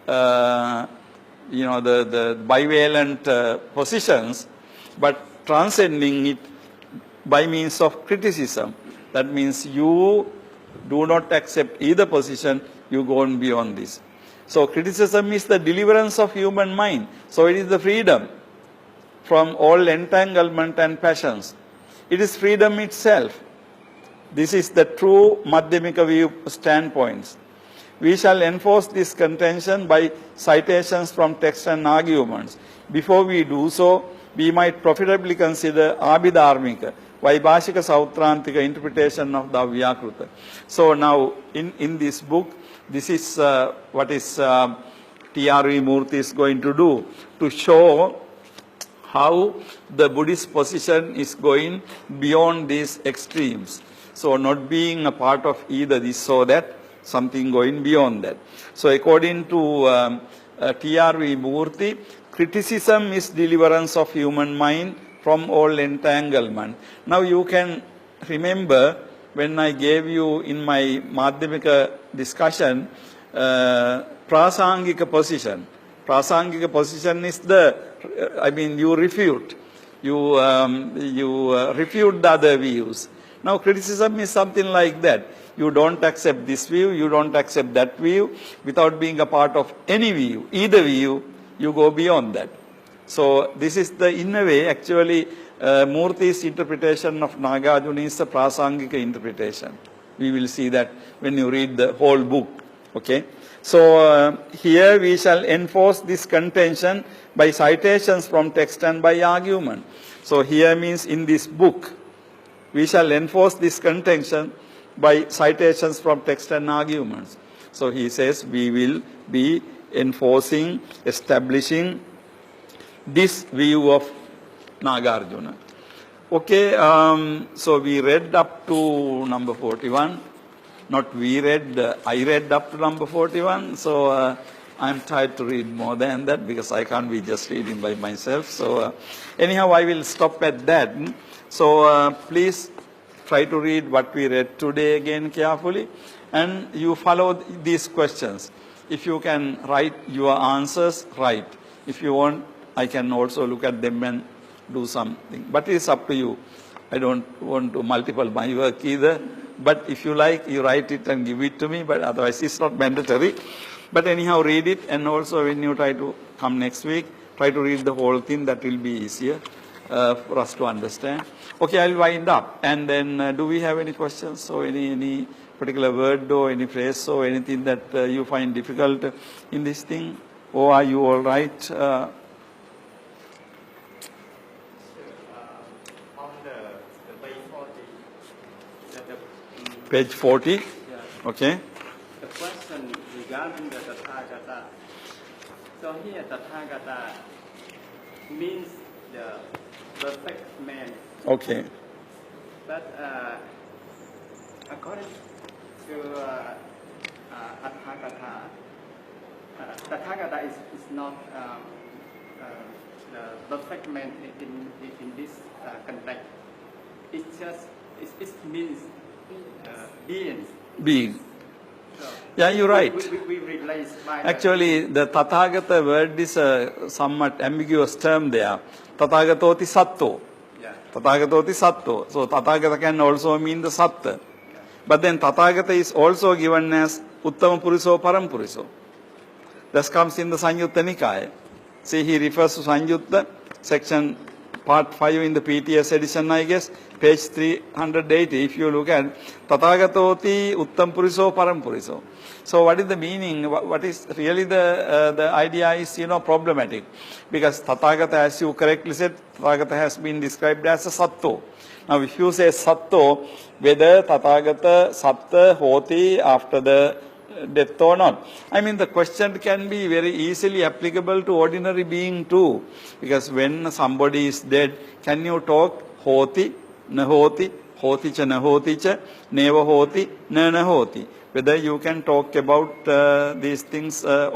the bivalent positions, but transcending it by means of criticism. That means you do not accept either position, you go on beyond this. So criticism is the deliverance of human mind. So it is the freedom from all entanglement and passions. It is freedom itself. This is the true Madhyamika view standpoints. We shall enforce this contention by citations from text and arguments. Before we do so, we might profitably consider Abhidharmika, Vaibhashika Sautrantika interpretation of the Avyakruta. So now, in this book, this is what is T.R.V. Murthy is going to do, to show how the Buddhist position is going beyond these extremes. So not being a part of either this or that, something going beyond that. So according to T.R.V. Murthy, criticism is deliverance of human mind from all entanglement. Now you can remember when I gave you in my Madhyamika discussion, Prasangika position. Prasangika position is you refute. You refute the other views. Now criticism is something like that. You don't accept this view, you don't accept that view. Without being a part of any view, either view, you go beyond that. So this is in a way, actually, Murthy's interpretation of Nagarjuna is a Prasangika interpretation. We will see that when you read the whole book. Okay. So here we shall enforce this contention by citations from text and by argument. So here means in this book, we shall enforce this contention by citations from text and arguments. So he says we will be enforcing, establishing this view of Nagarjuna. Okay, so we read up to number 41. Not we read, I read up to number 41. So I'm tired to read more than that because I can't be just reading by myself. So anyhow, I will stop at that. So please try to read what we read today again carefully. And you follow these questions. If you can write your answers, write. If you want, I can also look at them and do something. But it's up to you. I don't want to multiple my work either. But if you like, you write it and give it to me. But otherwise, it's not mandatory. But anyhow, read it. And also, when you try to come next week, try to read the whole thing. That will be easier for us to understand. Okay, I'll wind up. And then, do we have any questions? Or any particular word or any phrase or anything that you find difficult in this thing? Or are you all right? Page 40. Yeah. Okay. The question regarding the Tathagata. So here Tathagata means the perfect man. Okay. But according to Tathagata, Tathagata is not the perfect man in this context. It means beings. Being. So Yeah, you're right. We replace by Actually, the Tathagata word is a somewhat ambiguous term there. Tathagatoti Satto. Yeah. Tathagatoti Satto. So Tathagata can also mean the Satta. But then Tathagata is also given as Uttama Puriso Param Puriso. This comes in the Sanyutta Nikaya. See, he refers to Sanyutta, section part 5 in the PTS edition, I guess, page 380. If you look at Tathagatoti Uttam Puriso Param Puriso. So what is the meaning? What is really the idea is, problematic. Because Tathagata, as you correctly said, Tathagata has been described as a Satto. Now if you say Satto, whether Tathagata Satta hoti after the death or not. I mean, the question can be very easily applicable to ordinary being too. Because when somebody is dead, can you talk hoti, nahoti, hoti cha nahoti cha, neva hoti, na nahoti. Whether you can talk about these things But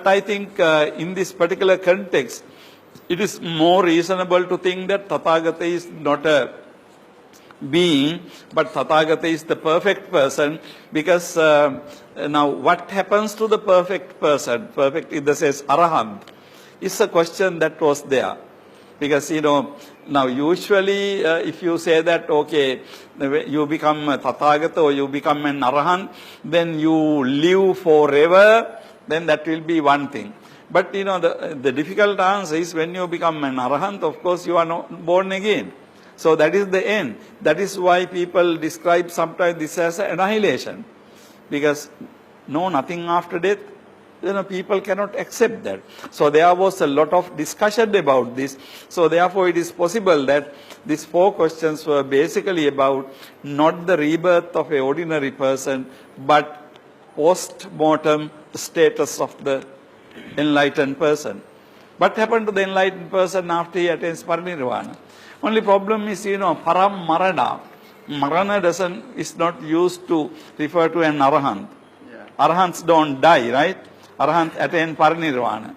I think in this particular context, it is more reasonable to think that Tathagata is not a being, but Tathagata is the perfect person, because now what happens to the perfect person, perfect in the sense Arahant, is a question that was there. Because, now usually if you say that, okay, you become a Tathagata or you become an Arahant, then you live forever, then that will be one thing. But, the difficult answer is when you become an Arahant, of course you are not born again. So that is the end. That is why people describe sometimes this as annihilation. Because nothing after death, people cannot accept that. So there was a lot of discussion about this. So therefore it is possible that these 4 questions were basically about not the rebirth of an ordinary person, but post-mortem status of the enlightened person. What happened to the enlightened person after he attains parinirvana? Only problem is, param marana. Marana is not used to refer to an Arahant. Yeah. Arahants don't die, right? Arahant attain parinirvana.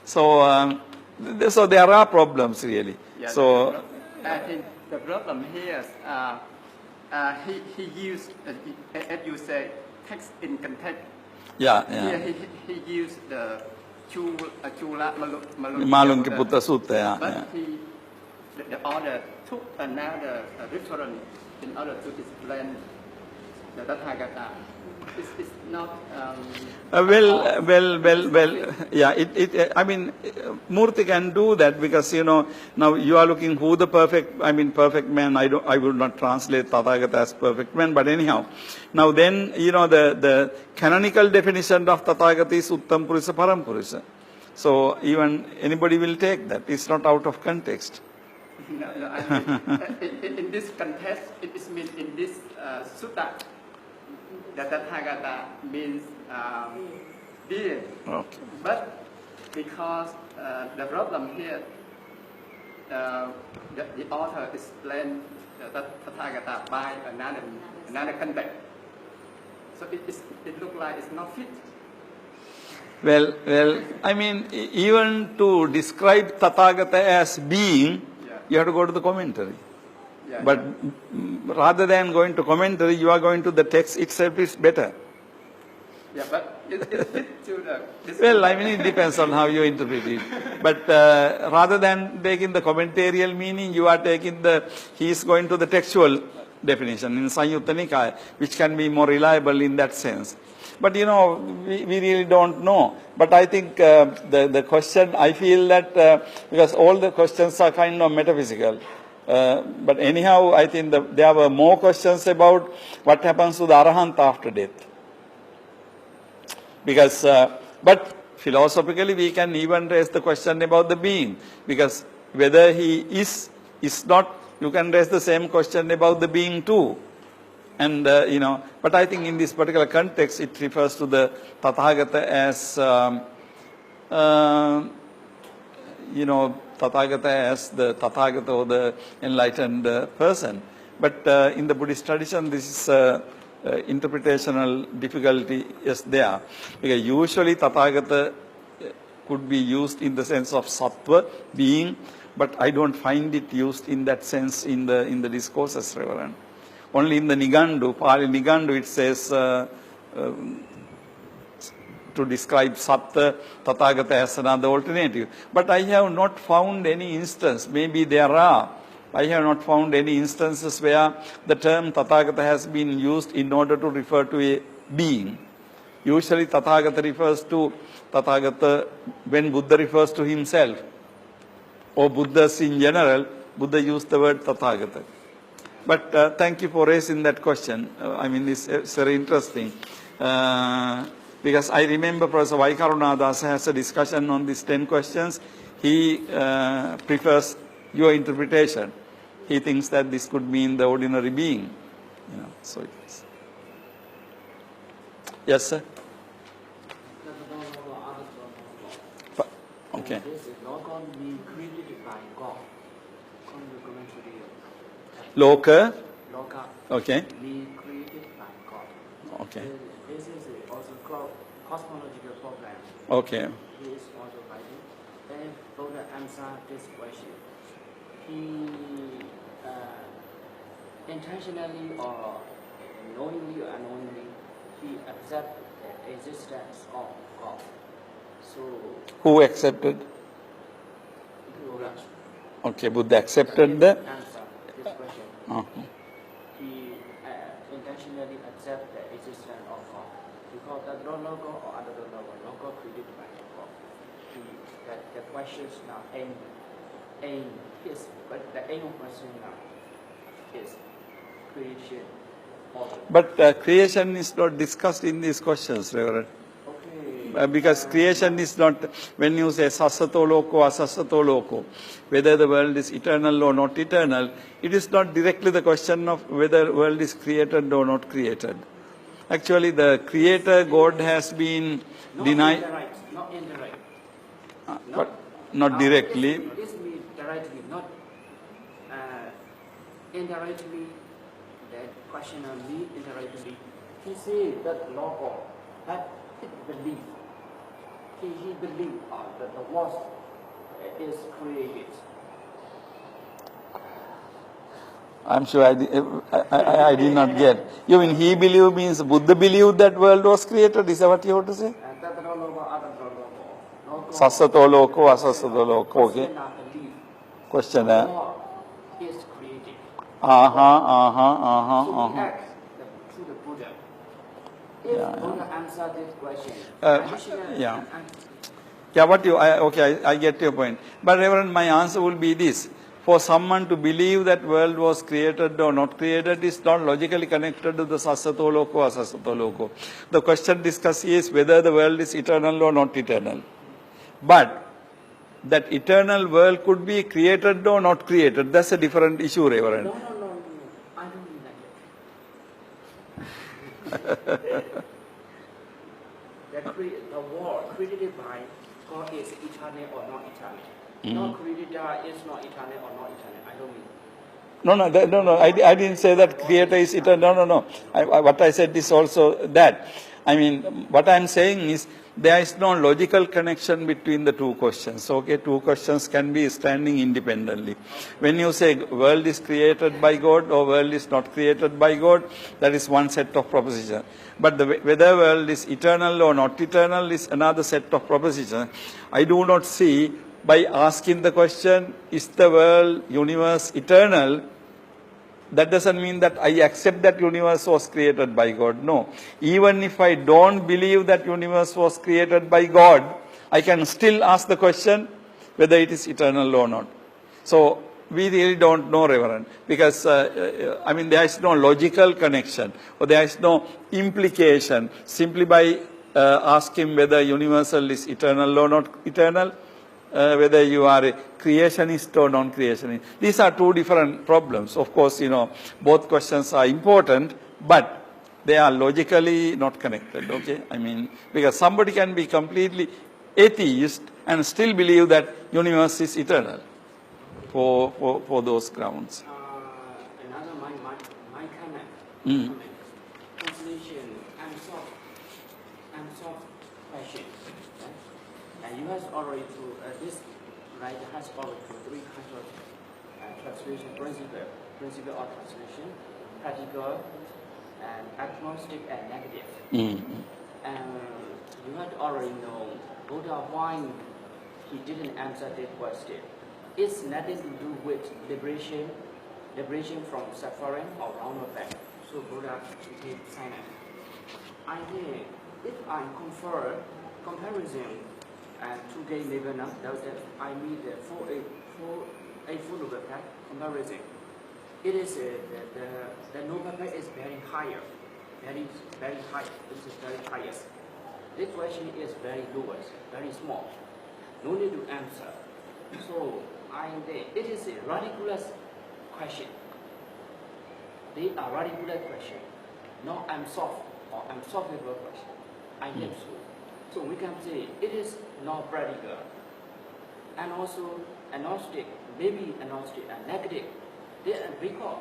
So So there are problems really. Yeah, So I think the problem here is he used, as you say, text in context. yeah, Here yeah. he used the Chula Malunki Putta Sutta, yeah, but yeah. The author took another reference in order to explain the Tathagata. It's not. Well, yeah, I mean, Murti can do that because, now you are looking who the perfect man, I would not translate Tathagata as perfect man, but anyhow. Now then, the canonical definition of Tathagata is Uttam Purusha Param Purusha. So even anybody will take that. It's not out of context. No, I mean, in this context, it is mean in this sutta, that Tathagata means being. Okay. But because the problem here, the author explained the Tathagata by another context. So it looks like it's not fit. Well, I mean, even to describe Tathagata as being, you have to go to the commentary. Yeah, But rather than going to commentary, you are going to the text itself is better. yeah, but it fits to the. Well, I mean, it depends on how you interpret it. But rather than taking the commentarial meaning, you are taking he is going to the textual definition in Sanyutta Nikaya, which can be more reliable in that sense. But we really don't know. But I think the question, I feel that because all the questions are kind of metaphysical. But anyhow, I think there were more questions about what happens to the Arahant after death. Because, but philosophically we can even raise the question about the being. Because whether he is not, you can raise the same question about the being too. And, but I think in this particular context, it refers to the Tathagata as, Tathagata as the Tathagata or the enlightened person. But in the Buddhist tradition, this is interpretational difficulty is there. Because usually Tathagata could be used in the sense of sattva, being, but I don't find it used in that sense in the discourses, Reverend. Only in the Nigandu, Pali Nigandu, it says to describe Sattva, Tathagata as another alternative. But I have not found any instance, maybe there are, I have not found any instances where the term Tathagata has been used in order to refer to a being. Usually Tathagata refers to Tathagata when Buddha refers to himself, or Buddhas in general, Buddha used the word Tathagata. But thank you for raising that question. I mean, it's very interesting. Because I remember Professor Vaikarunadasa has a discussion on these 10 questions. He prefers your interpretation. He thinks that this could mean the ordinary being. So it is. Yes, sir? Okay. Loka. Okay. Be created by God. Okay. This is also called cosmological problem. Okay. He is also writing. Then Buddha answer this question. He intentionally or knowingly or unknowingly, he accept the existence of God. So Who accepted? Buddha Okay, Buddha accepted the. answer this question. He intentionally accept the existence of God because that no God or other no God created by God. The questions now aim is, but the aim of question now is creation. But creation is not discussed in these questions, Reverend. Okay. Because creation is not, when you say sasato loko, asasato loko, whether the world is eternal or not eternal, it is not directly the question of whether the world is created or not created. Actually, the creator, God, has been denied. Not indirect. But not directly. This means directly, not indirectly. The question of me indirectly. He said that logo, that it believe. He believed that the was is created. I'm sure I did not get. You mean he believed means Buddha believed that world was created? Is that what you want to say? And Tathano logo, Adato logo. Sasato loko, asasato loko. Okay. Question. God is created. So we ask to the Buddha. If Buddha answer this question, Yeah. Yeah, I get your point. But Reverend, my answer will be this. For someone to believe that world was created or not created is not logically connected to the sasato loko or asasato loko. The question discussed is whether the world is eternal or not eternal. But that eternal world could be created or not created. That's a different issue, Reverend. No. I don't mean that. The world created by God is eternal or not eternal. Not created is not eternal or not eternal. I don't mean. No. I didn't say that creator is eternal. No. What I said is also that. I mean, what I'm saying is there is no logical connection between the two questions. Okay, two questions can be standing independently. When you say world is created by God or world is not created by God, that is one set of proposition. But whether world is eternal or not eternal is another set of proposition. I do not see by asking the question, is the world, universe eternal? That doesn't mean that I accept that universe was created by God. No. Even if I don't believe that universe was created by God, I can still ask the question whether it is eternal or not. So we really don't know, Reverend, because there is no logical connection or there is no implication simply by asking whether universal is eternal or not eternal. Whether you are a creationist or non-creationist. These are two different problems. Of course, both questions are important, but they are logically not connected, okay? I mean, because somebody can be completely atheist and still believe that universe is eternal for those grounds. Another my comment. Translation, unsolved question. And you have already this writer has already three kinds of translation principle of translation, practical, and agnostic and negative. And you have already know Buddha why he didn't answer that question. It's nothing to do with liberation from suffering or wrong effect. So Buddha became silent. I think if I comparison and to gain nirvana, I mean the full effect comparison. It is the noble path is very higher, very high. It is very highest. This question is very lowest, very small. No need to answer. So it is a ridiculous question. They are ridiculous question, not unsolved or unsolvable question. I think so. So we can say it is not practical. And also agnostic, maybe agnostic and negative. Because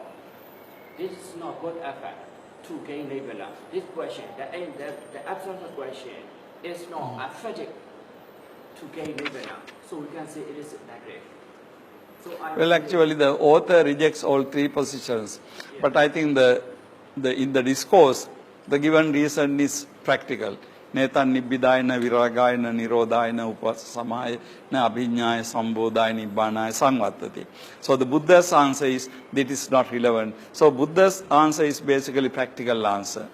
this is not good effect to gain nirvana. This question, the absolute question is not effective to gain nirvana. So we can say it is negative. Well, actually, the author rejects all three positions. Yeah. But I think in the discourse, the given reason is practical. Netan nibbidayana viragayana nirodayana upasamaya na abhinyaya sambodhaya nibbanaya samvattati. So the Buddha's answer is that is not relevant. So Buddha's answer is basically practical answer.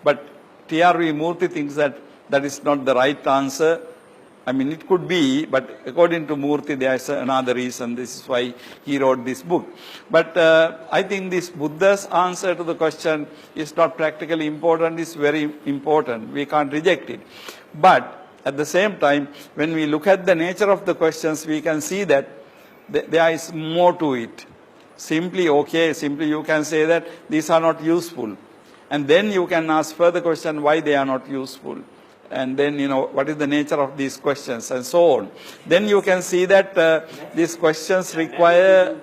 But T.R.V. Murthy thinks that is not the right answer. I mean, it could be, but according to Murthy, there is another reason. This is why he wrote this book. But I think this Buddha's answer to the question is not practically important, it's very important. We can't reject it. But at the same time, when we look at the nature of the questions, we can see that there is more to it. Simply you can say that these are not useful. And then you can ask further question why they are not useful. And then, what is the nature of these questions and so on. Then you can see that these questions require,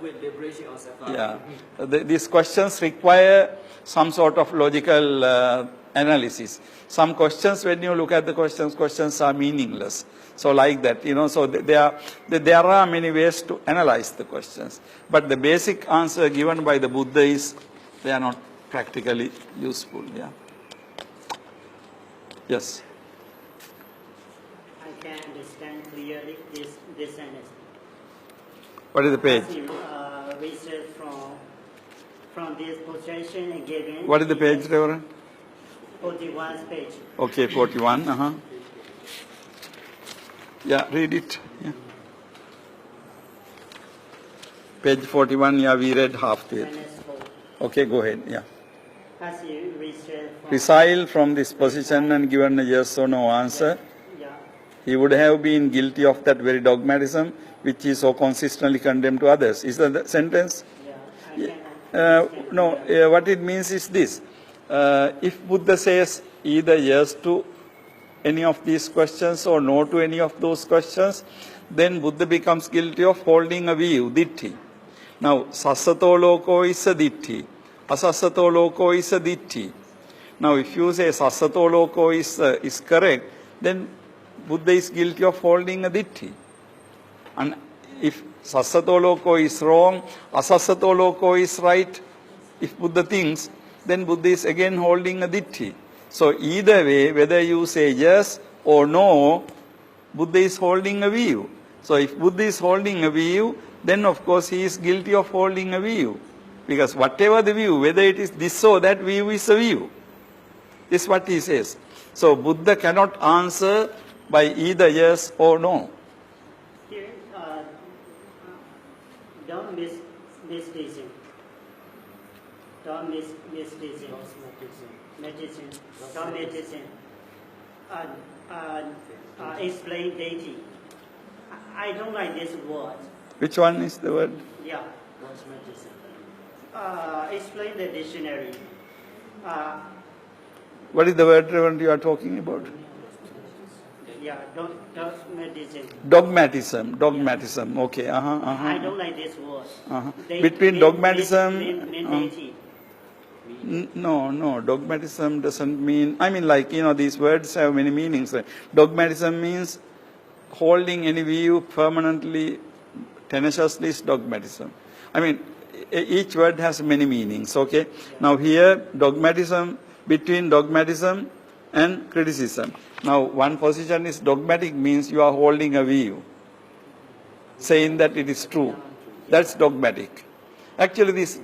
these questions require some sort of logical analysis. Some questions, when you look at the questions are meaningless. So like that, so there are many ways to analyze the questions. But the basic answer given by the Buddha is, they are not practically useful. Yeah. Yes. I can understand clearly this sentence. What is the page? As you research from this position and given. What is the page, Reverend? 41 page. Okay, 41. Yeah, read it. Yeah. Page 41, yeah, we read half to it. Sentence 4. Okay, go ahead. Yeah. As you research from. Resile from this position and given a yes or no answer, Yeah. he would have been guilty of that very dogmatism which he so consistently condemned to others. Is that the sentence? Yeah. I can No, what it means is this. If Buddha says either yes to any of these questions or no to any of those questions, then Buddha becomes guilty of holding a view, ditti. Now, sassato loko is a ditti. Asassato loko is a ditti. Now, if you say sassato loko is correct, then Buddha is guilty of holding a ditti. And if sassato loko is wrong, asassato loko is right, if Buddha thinks, then Buddha is again holding a ditti. So either way, whether you say yes or no, Buddha is holding a view. So if Buddha is holding a view, then of course he is guilty of holding a view. Because whatever the view, whether it is this or that view is a view. This is what he says. So Buddha cannot answer by either yes or no. Here, don't miss teaching. Don't miss teaching. Medicine. Don't medicine. Explain deity. I don't like this word. Which one is the word? Yeah. What's medicine? Explain the dictionary. What is the word Reverend, you are talking about? Yeah, don't medicine. Dogmatism. Okay. I don't like this word. Between dogmatism. Deity. No, dogmatism doesn't mean, these words have many meanings. Dogmatism means holding any view permanently, tenaciously is dogmatism. Each word has many meanings, okay? Now here, between dogmatism and criticism. Now, one position is dogmatic, means you are holding a view, saying that it is true. That's dogmatic. Actually, this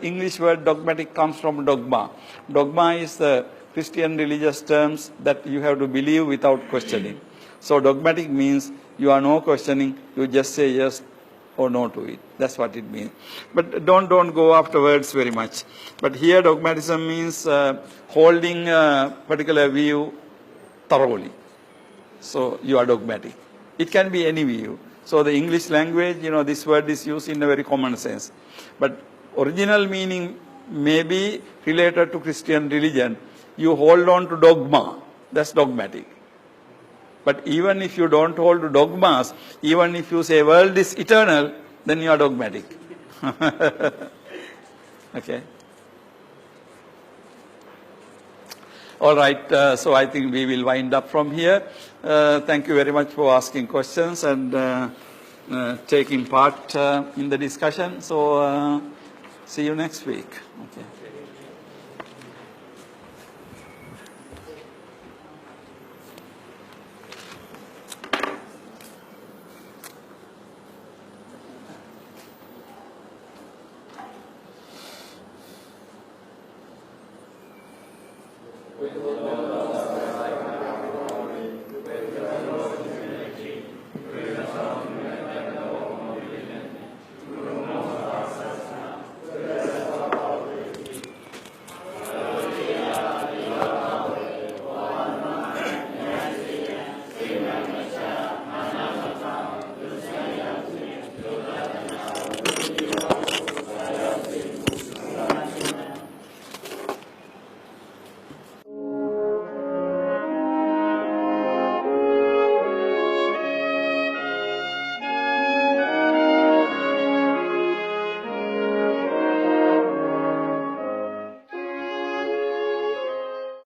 English word dogmatic comes from dogma. Dogma is the Christian religious terms that you have to believe without questioning. So dogmatic means you are no questioning, you just say yes or no to it. That's what it means. But don't go after words very much. But here dogmatism means holding a particular view thoroughly. So you are dogmatic. It can be any view. So the English language, this word is used in a very common sense. But original meaning may be related to Christian religion. You hold on to dogma. That's dogmatic. But even if you don't hold to dogmas, even if you say world is eternal, then you are dogmatic. Okay. All right, so I think we will wind up from here. Thank you very much for asking questions and taking part in the discussion. So see you next week. Okay. We will